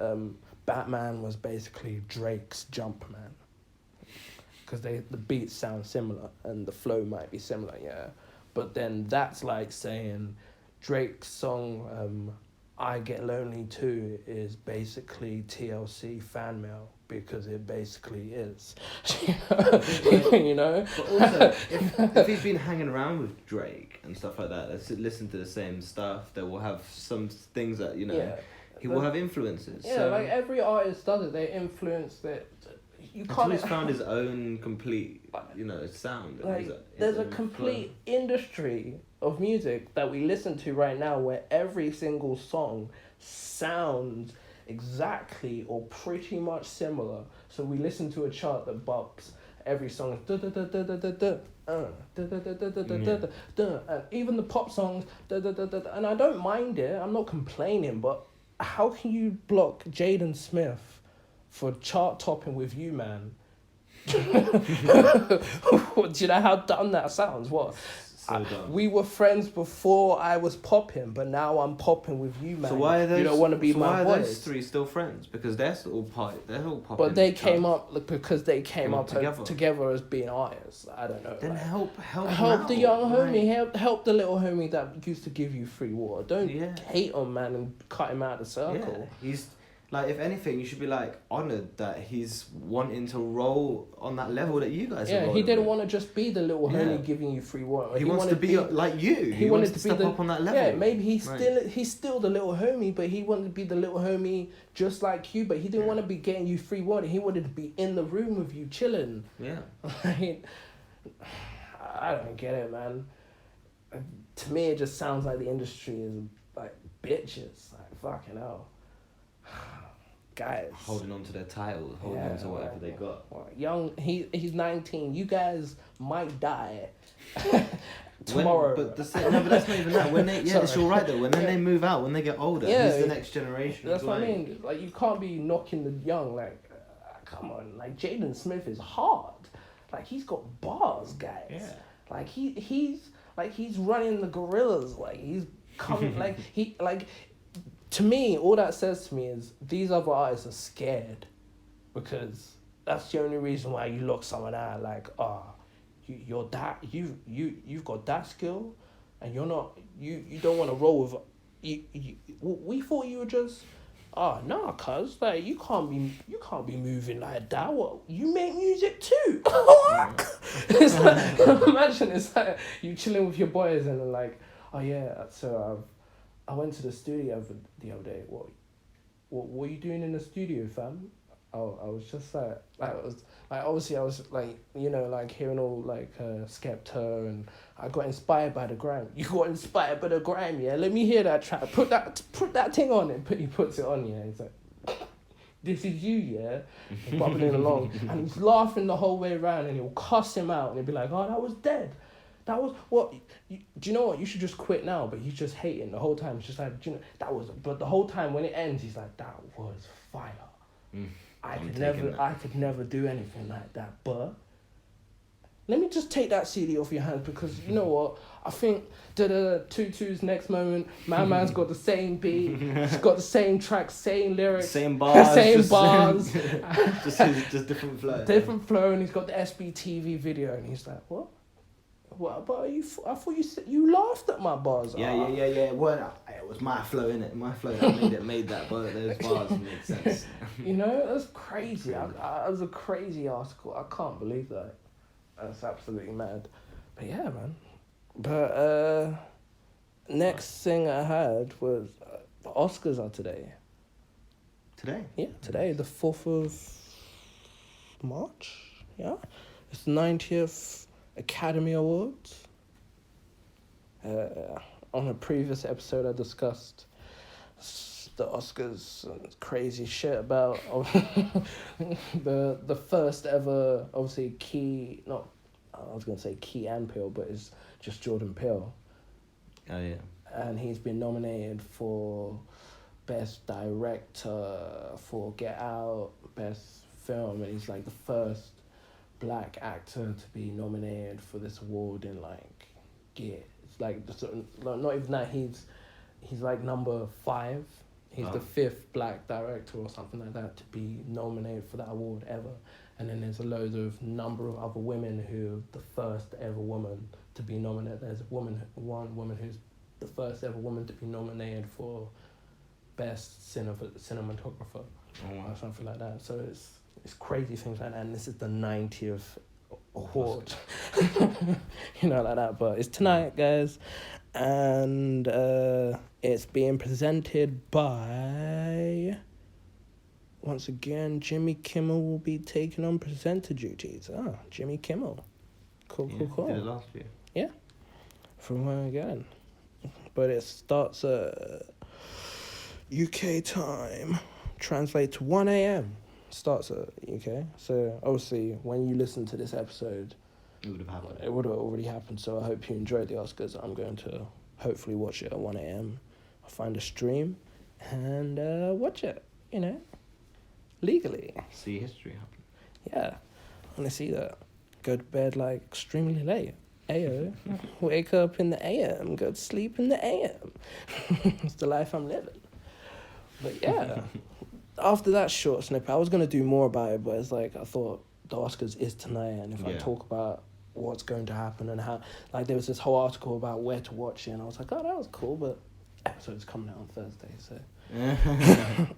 Batman was basically Drake's Jumpman. Because the beats sound similar and the flow might be similar, yeah. But then that's like saying Drake's song I Get Lonely Too is basically TLC fan mail, because it basically is. You know? But also, if he's been hanging around with Drake and stuff like that, let's listen to the same stuff, they will have some things that, you know, yeah. he will have influences. Yeah, so like every artist does it. They influence it. You until can't. he's found his own complete, you know, sound. Like, his there's a own complete industry of music that we listen to right now where every single song sounds exactly or pretty much similar. So we listen to a chart that bops. Every song is da da da da da da da. Da, da, da, da, da, da, da, da, and even the pop songs, da, da, da, da, da, and I don't mind it. I'm not complaining, but how can you block Jaden Smith for chart topping with you, man? Do you know how dumb that sounds? What? So dumb. We were friends before I was popping, but now I'm popping with you, man. So why are those? You don't want to be my why are boys. those three still friends? Because they're all popping. But they came up because they came up together. together as being artists. I don't know. Then like, help the young like, homie. Help the little homie that used to give you free water. Don't Yeah. hate on man and cut him out of the circle. Yeah, he's like, if anything, you should be like honored that he's wanting to roll on that level that you guys. Yeah, are he didn't with. want to just be the little Yeah. homie giving you free water. He wants to be like you. He wanted wants to be step up on that level. Yeah, maybe he's Right. still the little homie, but he wanted to be the little homie just like you. But he didn't want to be getting you free water. He wanted to be in the room with you, chilling. Yeah. I don't get it, man. To me, it just sounds like the industry is like bitches. Like fucking hell, guys. Holding on to their titles, holding on to whatever they got. Young, he's 19. You guys might die tomorrow. But that's not even that. When they it's all right though. When they move out, when they get older, he's the next generation. That's what I mean. Like you can't be knocking the young. Like, come on. Like Jaden Smith is hard. Like he's got bars, guys. Yeah. Like he's running the gorillas. Like he's coming. To me, all that says to me is these other artists are scared, because that's the only reason why you look someone out like, you've got that skill, and you're not, you don't want to roll with, we thought you were just, nah, cuz, like, you can't be moving like that. What, you make music too? It's like, imagine, it's like you chilling with your boys and they're like, oh yeah, so I went to the studio the other day. What were you doing in the studio, fam? I was just like I was like, obviously I was like, you know, like hearing all like Skepta, and I got inspired by the grime. You got inspired by the grime, yeah? Let me hear that track. Put that thing on it. He puts it on, yeah. He's like, this is you, yeah? He's bubbling along. And he's laughing the whole way around, and he'll cuss him out, and he'll be like, oh, that was dead. That was, what, do you know what? You should just quit now. But he's just hating the whole time. It's just like, do you know, that was, but the whole time when it ends, he's like, that was fire. I could never do anything like that. But let me just take that CD off your hands, because you know what? I think Tutu's next moment, my man's got the same beat, he's got the same track, same lyrics, same bars, just different flow. Different flow, and he's got the SBTV video, and he's like, what? What? But I thought you said you laughed at my bars. Yeah. Well, it was my flow, innit? My flow that made that bar. Those bars made sense. You know, that's crazy. It was a crazy article. I can't believe that. That's absolutely mad. But yeah, man. But next thing I had was the Oscars are today. Today? Yeah, today, the 4th of March. Yeah, it's the 90th Academy Awards. On a previous episode, I discussed the Oscars and crazy shit about the first ever, obviously Key and Peele, but it's just Jordan Peele. Oh yeah. And he's been nominated for Best Director, for Get Out, Best Film, and he's like the first black actor to be nominated for this award in like years. Like not even that, he's like number 5. He's the 5th black director or something like that to be nominated for that award ever. And then there's a load of number of other women who the first ever woman to be nominated. There's one woman who's the first ever woman to be nominated for best cinematographer or something like that. So it's crazy things like that. And this is the 90th award, you know, like that. But it's tonight, guys, and it's being presented by, once again, Jimmy Kimmel will be taking on presenter duties. Jimmy Kimmel, cool. Did it last year? Yeah, from where again, but it starts at UK time, translate to 1 a.m. starts at UK. So obviously when you listen to this episode, it would have happened. It would have already happened. So I hope you enjoyed the Oscars. I'm going to hopefully watch it at 1 a.m. I'll find a stream and watch it, you know, legally. See history happen. Yeah, I want to see that. Go to bed like extremely late. Ayo. Wake up in the AM. Go to sleep in the AM. It's the life I'm living. But yeah. After that short snippet, I was going to do more about it, but it's like, I thought the Oscars is tonight, and if I talk about what's going to happen and how, like, there was this whole article about where to watch it, and I was like, oh, that was cool, but episode's coming out on Thursday, so.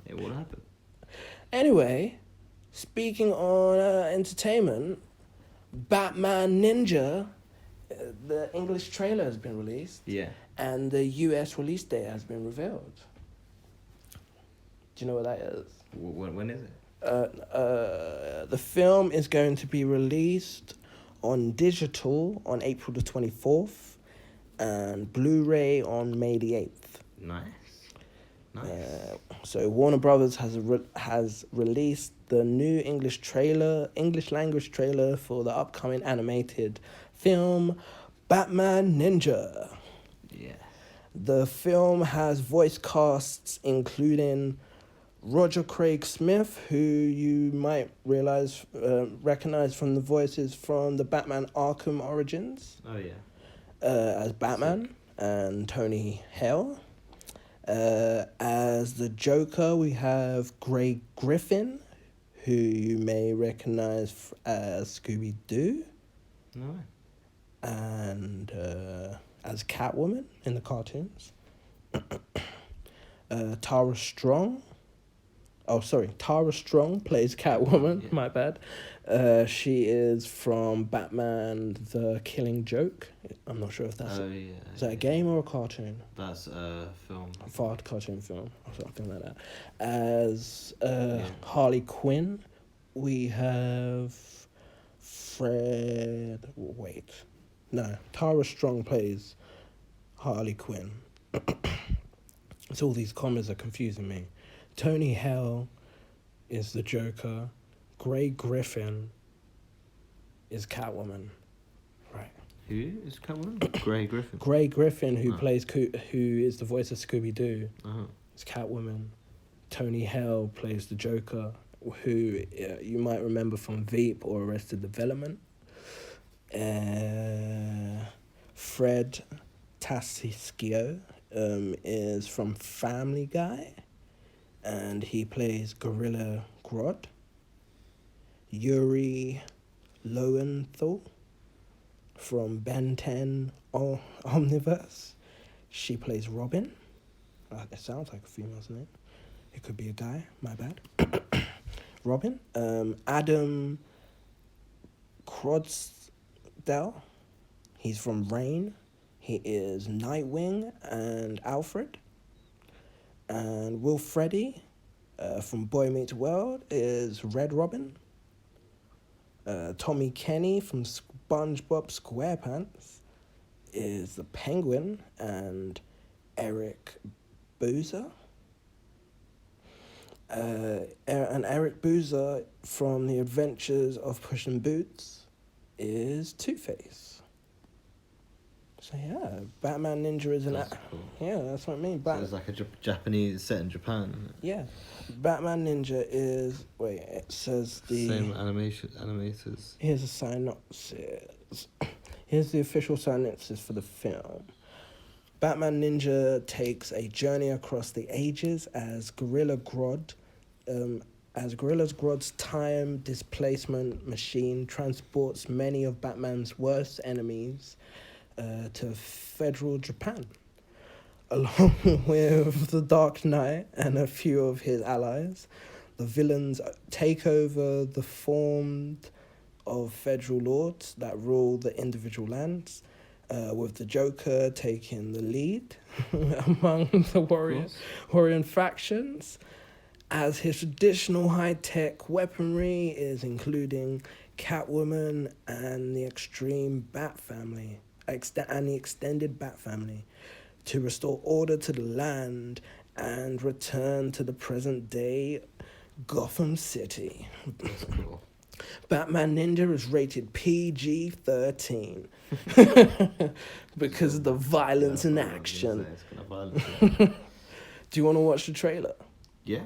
It will happen. Anyway, speaking on entertainment, Batman Ninja, the English trailer has been released. Yeah. And the US release date has been revealed. Do you know what that is? When is it? The film is going to be released on digital on April the 24th and Blu-ray on May the 8th. Nice. So Warner Brothers has released the new English language trailer for the upcoming animated film Batman Ninja. Yeah. The film has voice casts including Roger Craig Smith, who you might recognize from the voices from the Batman Arkham Origins. Oh yeah. As Batman, and Tony Hale. As the Joker, we have Greg Griffin, who you may recognize as Scooby-Doo. No. And as Catwoman in the cartoons. Tara Strong Oh, sorry. Tara Strong plays Catwoman. Yeah. My bad. She is from Batman: The Killing Joke. I'm not sure if that's. Oh yeah. Is that a game or a cartoon? That's a film. A far cartoon film or something like that. As Yeah. Harley Quinn, we have Fred. Wait, no. Tara Strong plays Harley Quinn. So all these commas are confusing me. Tony Hale is the Joker. Grey Griffin is Catwoman. Right. Who is Catwoman? Grey Griffin. Grey Griffin, who Oh. who is the voice of Scooby-Doo, Uh-huh. is Catwoman. Tony Hale plays the Joker, who you might remember from Veep or Arrested Development. Fred Tassiscio is from Family Guy, and he plays Gorilla Grodd. Yuri Lowenthal from Ben 10 Omniverse. She plays Robin. It sounds like a female's name. It could be a guy. My bad. Robin. Adam Crodsdell. He's from Rain. He is Nightwing and Alfred. And Will Freddy from Boy Meets World is Red Robin. Tommy Kenny from SpongeBob SquarePants is the Penguin, and Eric Boozer. And Eric Boozer from The Adventures of Puss in Boots is Two-Face. So yeah, Batman Ninja is That's cool. Yeah, that's what I mean. So it's like a Japanese set in Japan. Isn't it? Yeah, Batman Ninja is it says the Same animators. Here's a synopsis. Here's the official synopsis for the film. Batman Ninja takes a journey across the ages as Gorilla Grodd, Grodd's time displacement machine transports many of Batman's worst enemies to federal Japan, along with the Dark Knight and a few of his allies. The villains take over the form of federal lords that rule the individual lands, with the Joker taking the lead among the warrior factions, as his traditional high-tech weaponry is including Catwoman and the extreme Bat family, and the extended Bat family, to restore order to the land and return to the present-day Gotham City. That's cool. Batman Ninja is rated PG-13 because of the violence and action. It's kind of violent. Do you want to watch the trailer? Yeah.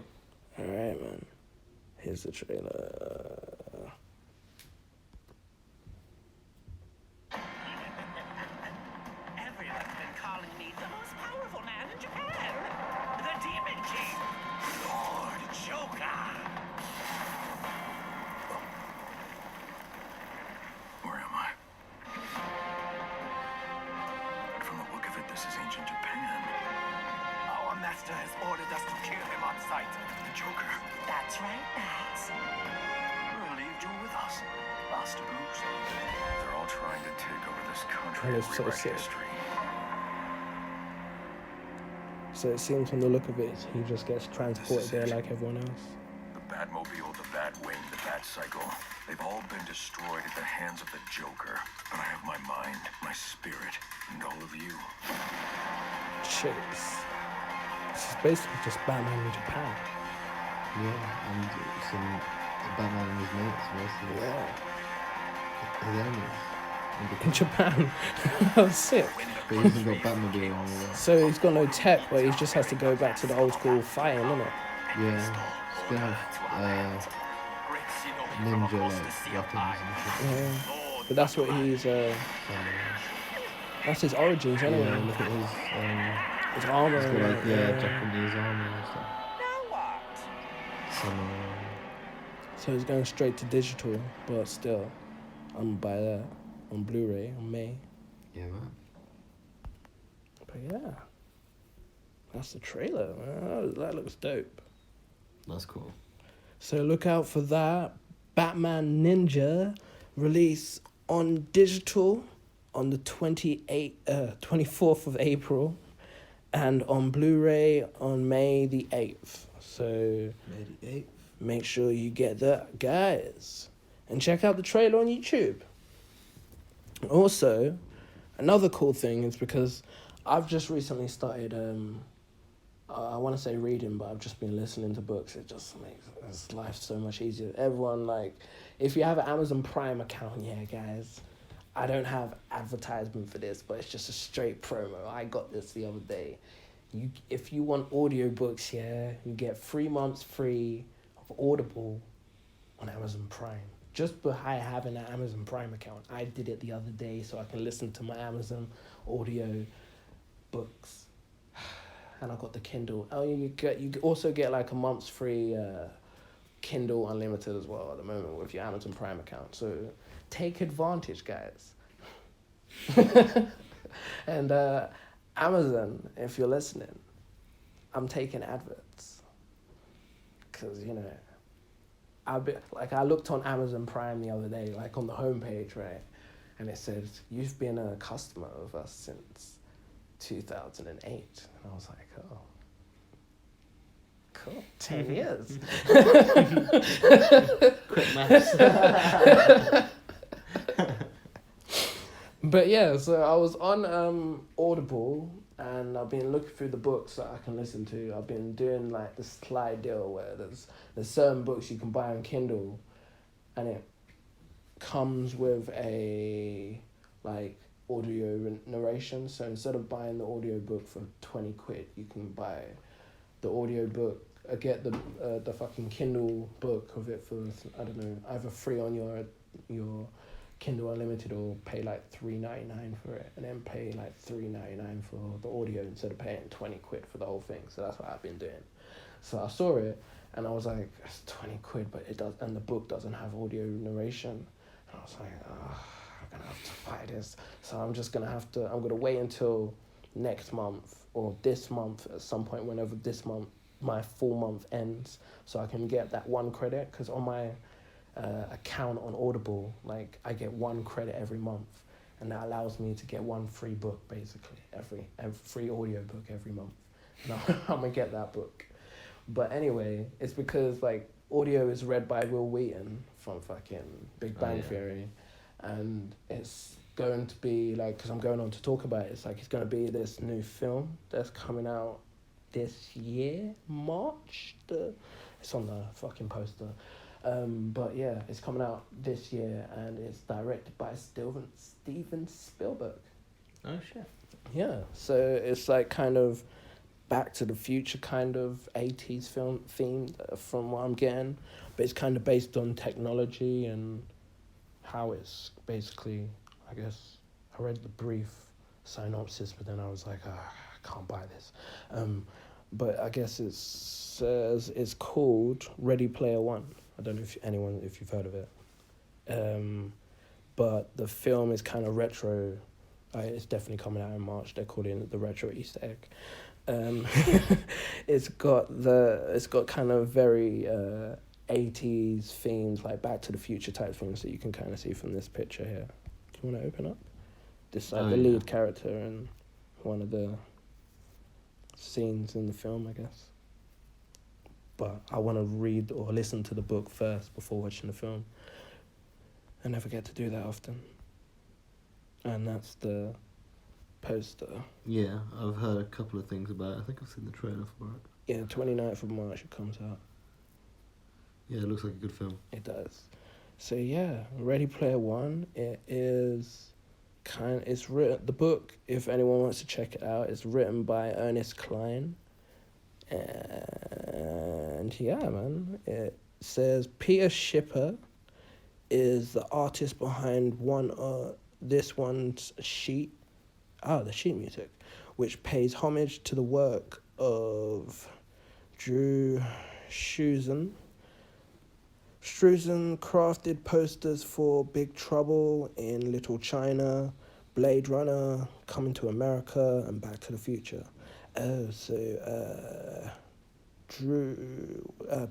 All right, man. Here's the trailer. Everyone's been calling me the most powerful man in Japan. The Demon King. Lord Joker. Where am I? From the look of it, this is ancient Japan. Our master has ordered us to kill him on sight. The Joker. That's right, Max. Relieved you're with us. Lost to booze. They're all trying to take over this country That and is so rewrite sick. history. So it seems from the look of it, he just gets transported there like everyone else. The Batmobile, the Batwing, the Batcycle. They've all been destroyed at the hands of the Joker. But I have my mind, my spirit, and all of you. Chase. This is basically just Batman in Japan. Yeah, and some Batman and his mates, mostly. Yeah. His enemies. In Japan. That's sick. But he's even got Batmobile and all that. So he's got no tech, but he just has to go back to the old school fighting, isn't it? Yeah. He's gonna have ninja like weapons and shit. Yeah. But that's what he's that's his origins anyway. Yeah, look at his His armor. he's got and like that, Japanese armor and stuff. Now what? Samurai. So he's going straight to digital, but still, I'm gonna buy that on Blu-ray on May. Yeah, man. But yeah, that's the trailer, man. That looks dope. That's cool. So look out for that. Batman Ninja release on digital on the 24th of April and on Blu-ray on May the 8th. So May the 8th. make sure you get that, guys. And check out the trailer on YouTube. Also, another cool thing is because I've just recently started, I want to say reading, but I've just been listening to books. It just makes life so much easier. Everyone, like, if you have an Amazon Prime account, yeah, guys, I don't have advertisement for this, but it's just a straight promo. I got this the other day. If you want audiobooks, yeah, you get 3 months free of Audible on Amazon Prime. Just by having an Amazon Prime account. I did it the other day so I can listen to my Amazon audio books. And I got the Kindle. Oh, you also get like a month's free Kindle Unlimited as well at the moment with your Amazon Prime account. So take advantage, guys. And Amazon, if you're listening, I'm taking adverts. Because, you know, I looked on Amazon Prime the other day, like on the homepage, right? And it says, you've been a customer of us since 2008. And I was like, oh, cool, 10 years. Quick maths. But yeah, so I was on Audible, and I've been looking through the books that I can listen to. I've been doing like this slide deal where there's certain books you can buy on Kindle, and it comes with a like audio narration. So instead of buying the audio book for 20 quid, you can buy the audio book. Get the fucking Kindle book of it for, I don't know, either free on your Kindle Unlimited or pay like $3.99 for it, and then pay like $3.99 for the audio instead of paying 20 quid for the whole thing. So that's what I've been doing. So I saw it and I was like, it's 20 quid, but it does, and the book doesn't have audio narration. And I was like, oh, I'm gonna have to buy this. So I'm gonna wait until next month or this month at some point, whenever this month, my full month ends, so I can get that 1 credit, because on my account on Audible, like, I get 1 credit every month, and that allows me to get 1 free book, basically, every free audio book every month. And I'm gonna get that book. But anyway, it's because like audio is read by Will Wheaton from fucking Big Bang Theory, and it's going to be like, because I'm going on to talk about it, it's like it's going to be this new film that's coming out this year, March. It's on the fucking poster. But yeah, it's coming out this year, and it's directed by Steven Spielberg. Oh shit. Yeah, so it's like kind of Back to the Future kind of 80s film themed from what I'm getting, but it's kind of based on technology and how it's basically, I guess, I read the brief synopsis, but then I was like, I can't buy this. But I guess it's called Ready Player One. I don't know if you've heard of it. But the film is kind of retro. It's definitely coming out in March. They're calling it the retro Easter egg. It's got kind of very 80s themes, like Back to the Future type things that you can kind of see from this picture here. Do you want to open up? This is like the lead character and one of the scenes in the film, I guess. But I want to read or listen to the book first before watching the film. I never get to do that often. And that's the poster. Yeah, I've heard a couple of things about it. I think I've seen the trailer for it. Yeah, 29th of March it comes out. Yeah, it looks like a good film. It does. So yeah, Ready Player One. It's written, the book, if anyone wants to check it out, it's written by Ernest Cline. And yeah, man, it says Peter Shipper is the artist behind the sheet music, which pays homage to the work of Drew Struzan. Struzan crafted posters for Big Trouble in Little China, Blade Runner, Coming to America, and Back to the Future.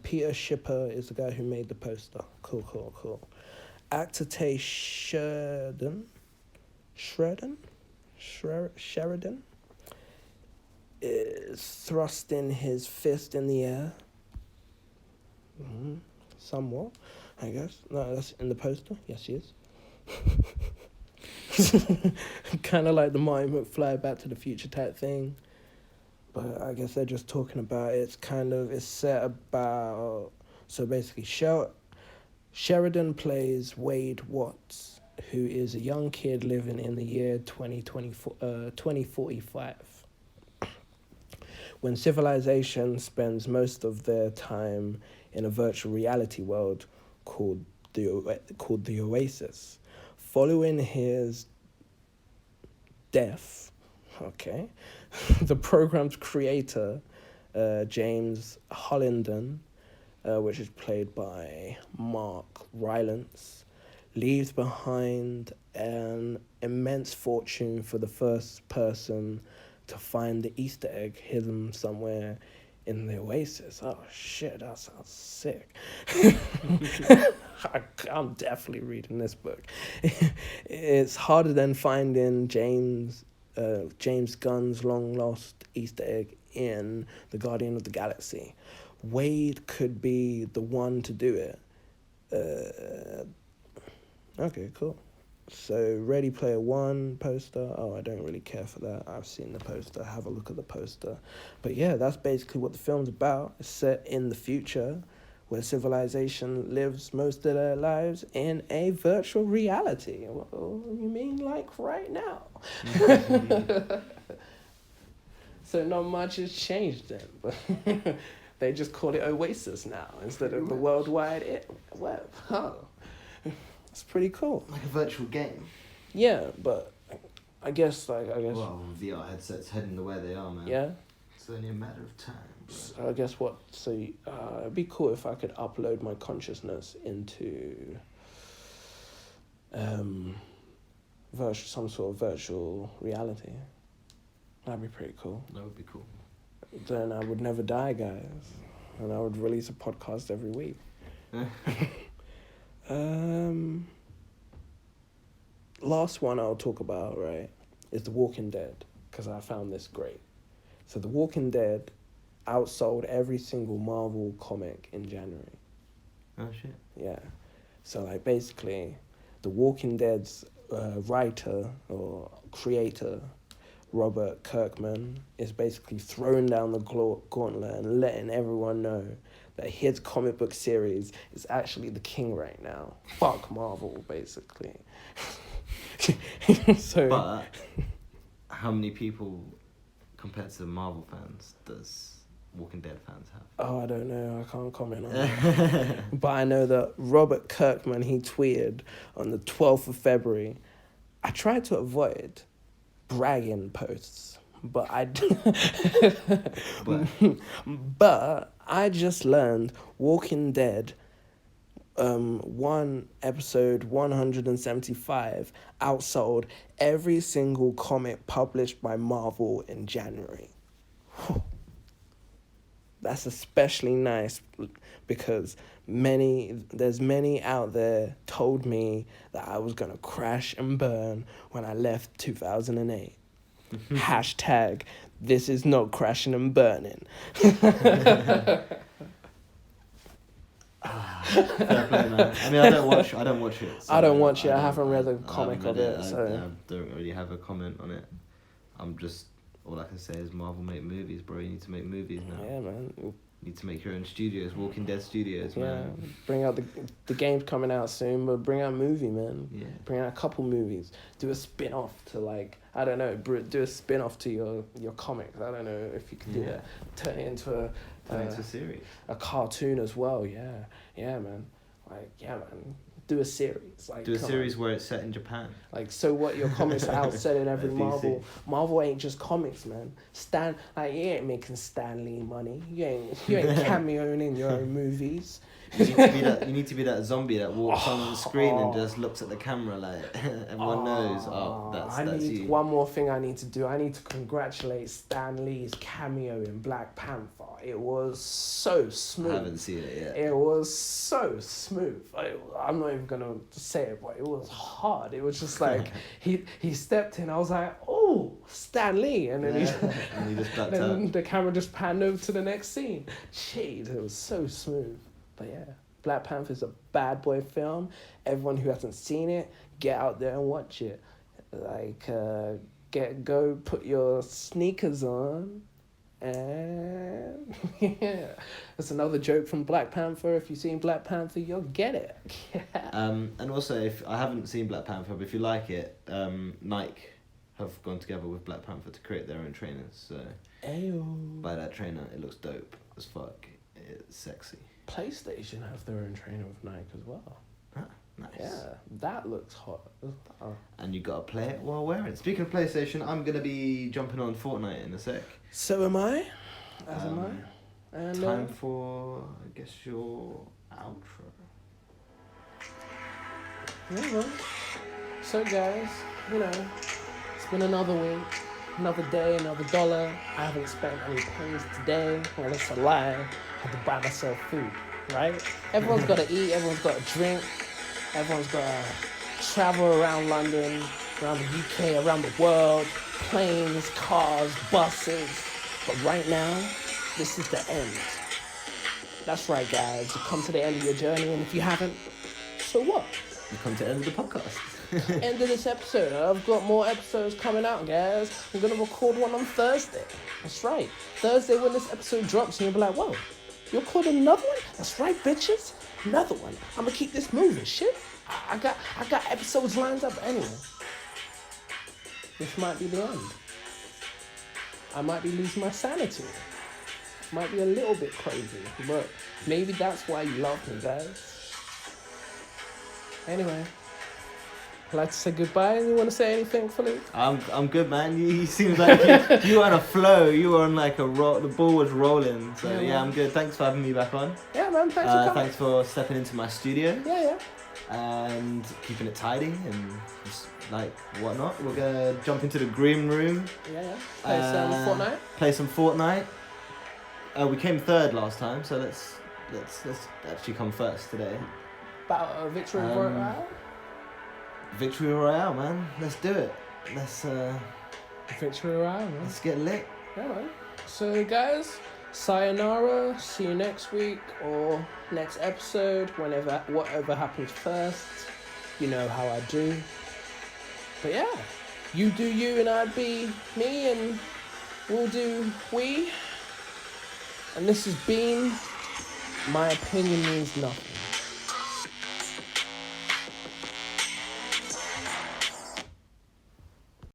Peter Shipper is the guy who made the poster. Cool. Actor Tay Sheridan is thrusting his fist in the air. Somewhat, I guess. No, that's in the poster. Yes, he is. Kind of like the Marty McFly Back to the Future type thing. But I guess they're just talking about it's set about, so basically Sheridan plays Wade Watts, who is a young kid living in the year 2045. When civilization spends most of their time in a virtual reality world called the Oasis. Following his death, the program's creator, James Hollenden, which is played by Mark Rylance, leaves behind an immense fortune for the first person to find the Easter egg hidden somewhere in the Oasis. Oh shit, that sounds sick. I'm definitely reading this book. It's harder than finding James Gunn's long lost Easter egg in The Guardian of the Galaxy. Wade could be the one to do it. Okay, cool. So Ready Player One poster. Oh, I don't really care for that. I've seen the poster. Have a look at the poster. But yeah, that's basically what the film's about. It's set in the future where civilization lives most of their lives in a virtual reality. Well, you mean like right now? So not much has changed then. But they just call it Oasis now instead of the World Wide Web. Huh. It's pretty cool. Like a virtual game. Yeah, but I guess. Well, VR headsets heading the way they are, man. Yeah. It's only a matter of time, bro. So I guess what? So it'd be cool if I could upload my consciousness into some sort of virtual reality. That'd be pretty cool. That would be cool. Then I would never die, guys, and I would release a podcast every week. Last one I'll talk about, right, is The Walking Dead, because I found this great. So The Walking Dead outsold every single Marvel comic in January. Oh, shit. Yeah. So, like, basically, The Walking Dead's writer or creator, Robert Kirkman, is basically throwing down the gauntlet and letting everyone know that his comic book series is actually the king right now. Fuck Marvel, basically. So, but how many people compared to Marvel fans does Walking Dead fans have? Oh, I don't know. I can't comment on that. But I know that Robert Kirkman, he tweeted on the 12th of February, I tried to avoid bragging posts, but but I just learned Walking Dead episode 175 outsold every single comic published by Marvel in January. That's especially nice because there's many out there told me that I was gonna crash and burn when I left 2008. Hashtag, this is not crashing and burning. Fair play, man. I mean, I don't watch it. So I don't watch it. I haven't read the comic of it. So I don't really have a comment on it. All I can say is Marvel make movies, bro. You need to make movies now. Yeah, man. You need to make your own studios, Walking Dead studios, man. Yeah, bring out the game's coming out soon, but bring out a movie, man. Yeah. Bring out a couple movies. Do a spin-off to, like, I don't know, do a spin-off to your comics. I don't know if you can do that. Turn it into a series. A cartoon as well, yeah. Yeah, man. Like, yeah, man. Do a series. Like, do a series where it's set in Japan. Like, so what, your comics are out set in every DC. Marvel. Marvel ain't just comics, man. You ain't making Stan Lee money. You ain't cameoing in your own movies. You need to be that zombie that walks on the screen and just looks at the camera like everyone knows. Oh, I that's need you. one more thing I need to do. I need to congratulate Stan Lee's cameo in Black Panther. It was so smooth. I haven't seen it yet. It was so smooth. I'm not even gonna say it, but it was hard. It was just like he stepped in. I was like, oh, Stan Lee, and then and he just ducked then out. the camera just panned over to the next scene. Jeez, it was so smooth. But yeah, Black Panther's a bad boy film. Everyone who hasn't seen it, get out there and watch it. Like, go put your sneakers on. And yeah, that's another joke from Black Panther. If you've seen Black Panther, you'll get it. And also, if I haven't seen Black Panther, but if you like it, Nike have gone together with Black Panther to create their own trainers. So Ayo. buy that trainer. It looks dope as fuck. It's sexy. PlayStation have their own trainer with Nike as well. Ah, nice. Yeah, that looks hot. Oh. And you gotta play it while wearing it. Speaking of PlayStation, I'm gonna be jumping on Fortnite in a sec. So am I. As am I. And Time for, I guess, your outro. yeah, man. So guys, it's been another week, another day, another dollar. I haven't spent any pennies today. Well, that's a lie. I had to buy myself food, right? Everyone's got to eat. Everyone's got to drink. Everyone's got to travel around London, around the UK, around the world. Planes, cars, buses. But right now, this is the end. That's right, guys. You've come to the end of your journey, and if you haven't, so what? You come to the end of the podcast. End of this episode. I've got more episodes coming out, guys. I'm going to record one on Thursday. That's right. Thursday when this episode drops, and you'll be like, whoa, you recorded another one? That's right, bitches. Another one. I'm going to keep this moving. Shit. I got episodes lined up anyway. This might be the end. I might be losing my sanity. Might be a little bit crazy, but maybe that's why you love me, guys. Anyway, I'd like to say goodbye. You want to say anything, Philippe? I'm good, man. You seem like you were on a flow. You were on like a roll. The ball was rolling. So yeah, I'm good. Thanks for having me back on. Yeah, man. Thanks for coming. Thanks for stepping into my studio. Yeah. And keeping it tidy and just like whatnot. We're gonna jump into the green room. Yeah. Play some Fortnite. Play some Fortnite. We came third last time, so let's actually come first today. About Victory Royale. Victory Royale, man. Let's do it. Let's Victory Royale, man. let's get lit. Yeah, man. So, guys, sayonara. See you next week or next episode. Whatever happens first. You know how I do. But yeah, you do you and I'd be me and we'll do we. And this has been My Opinion Means Nothing.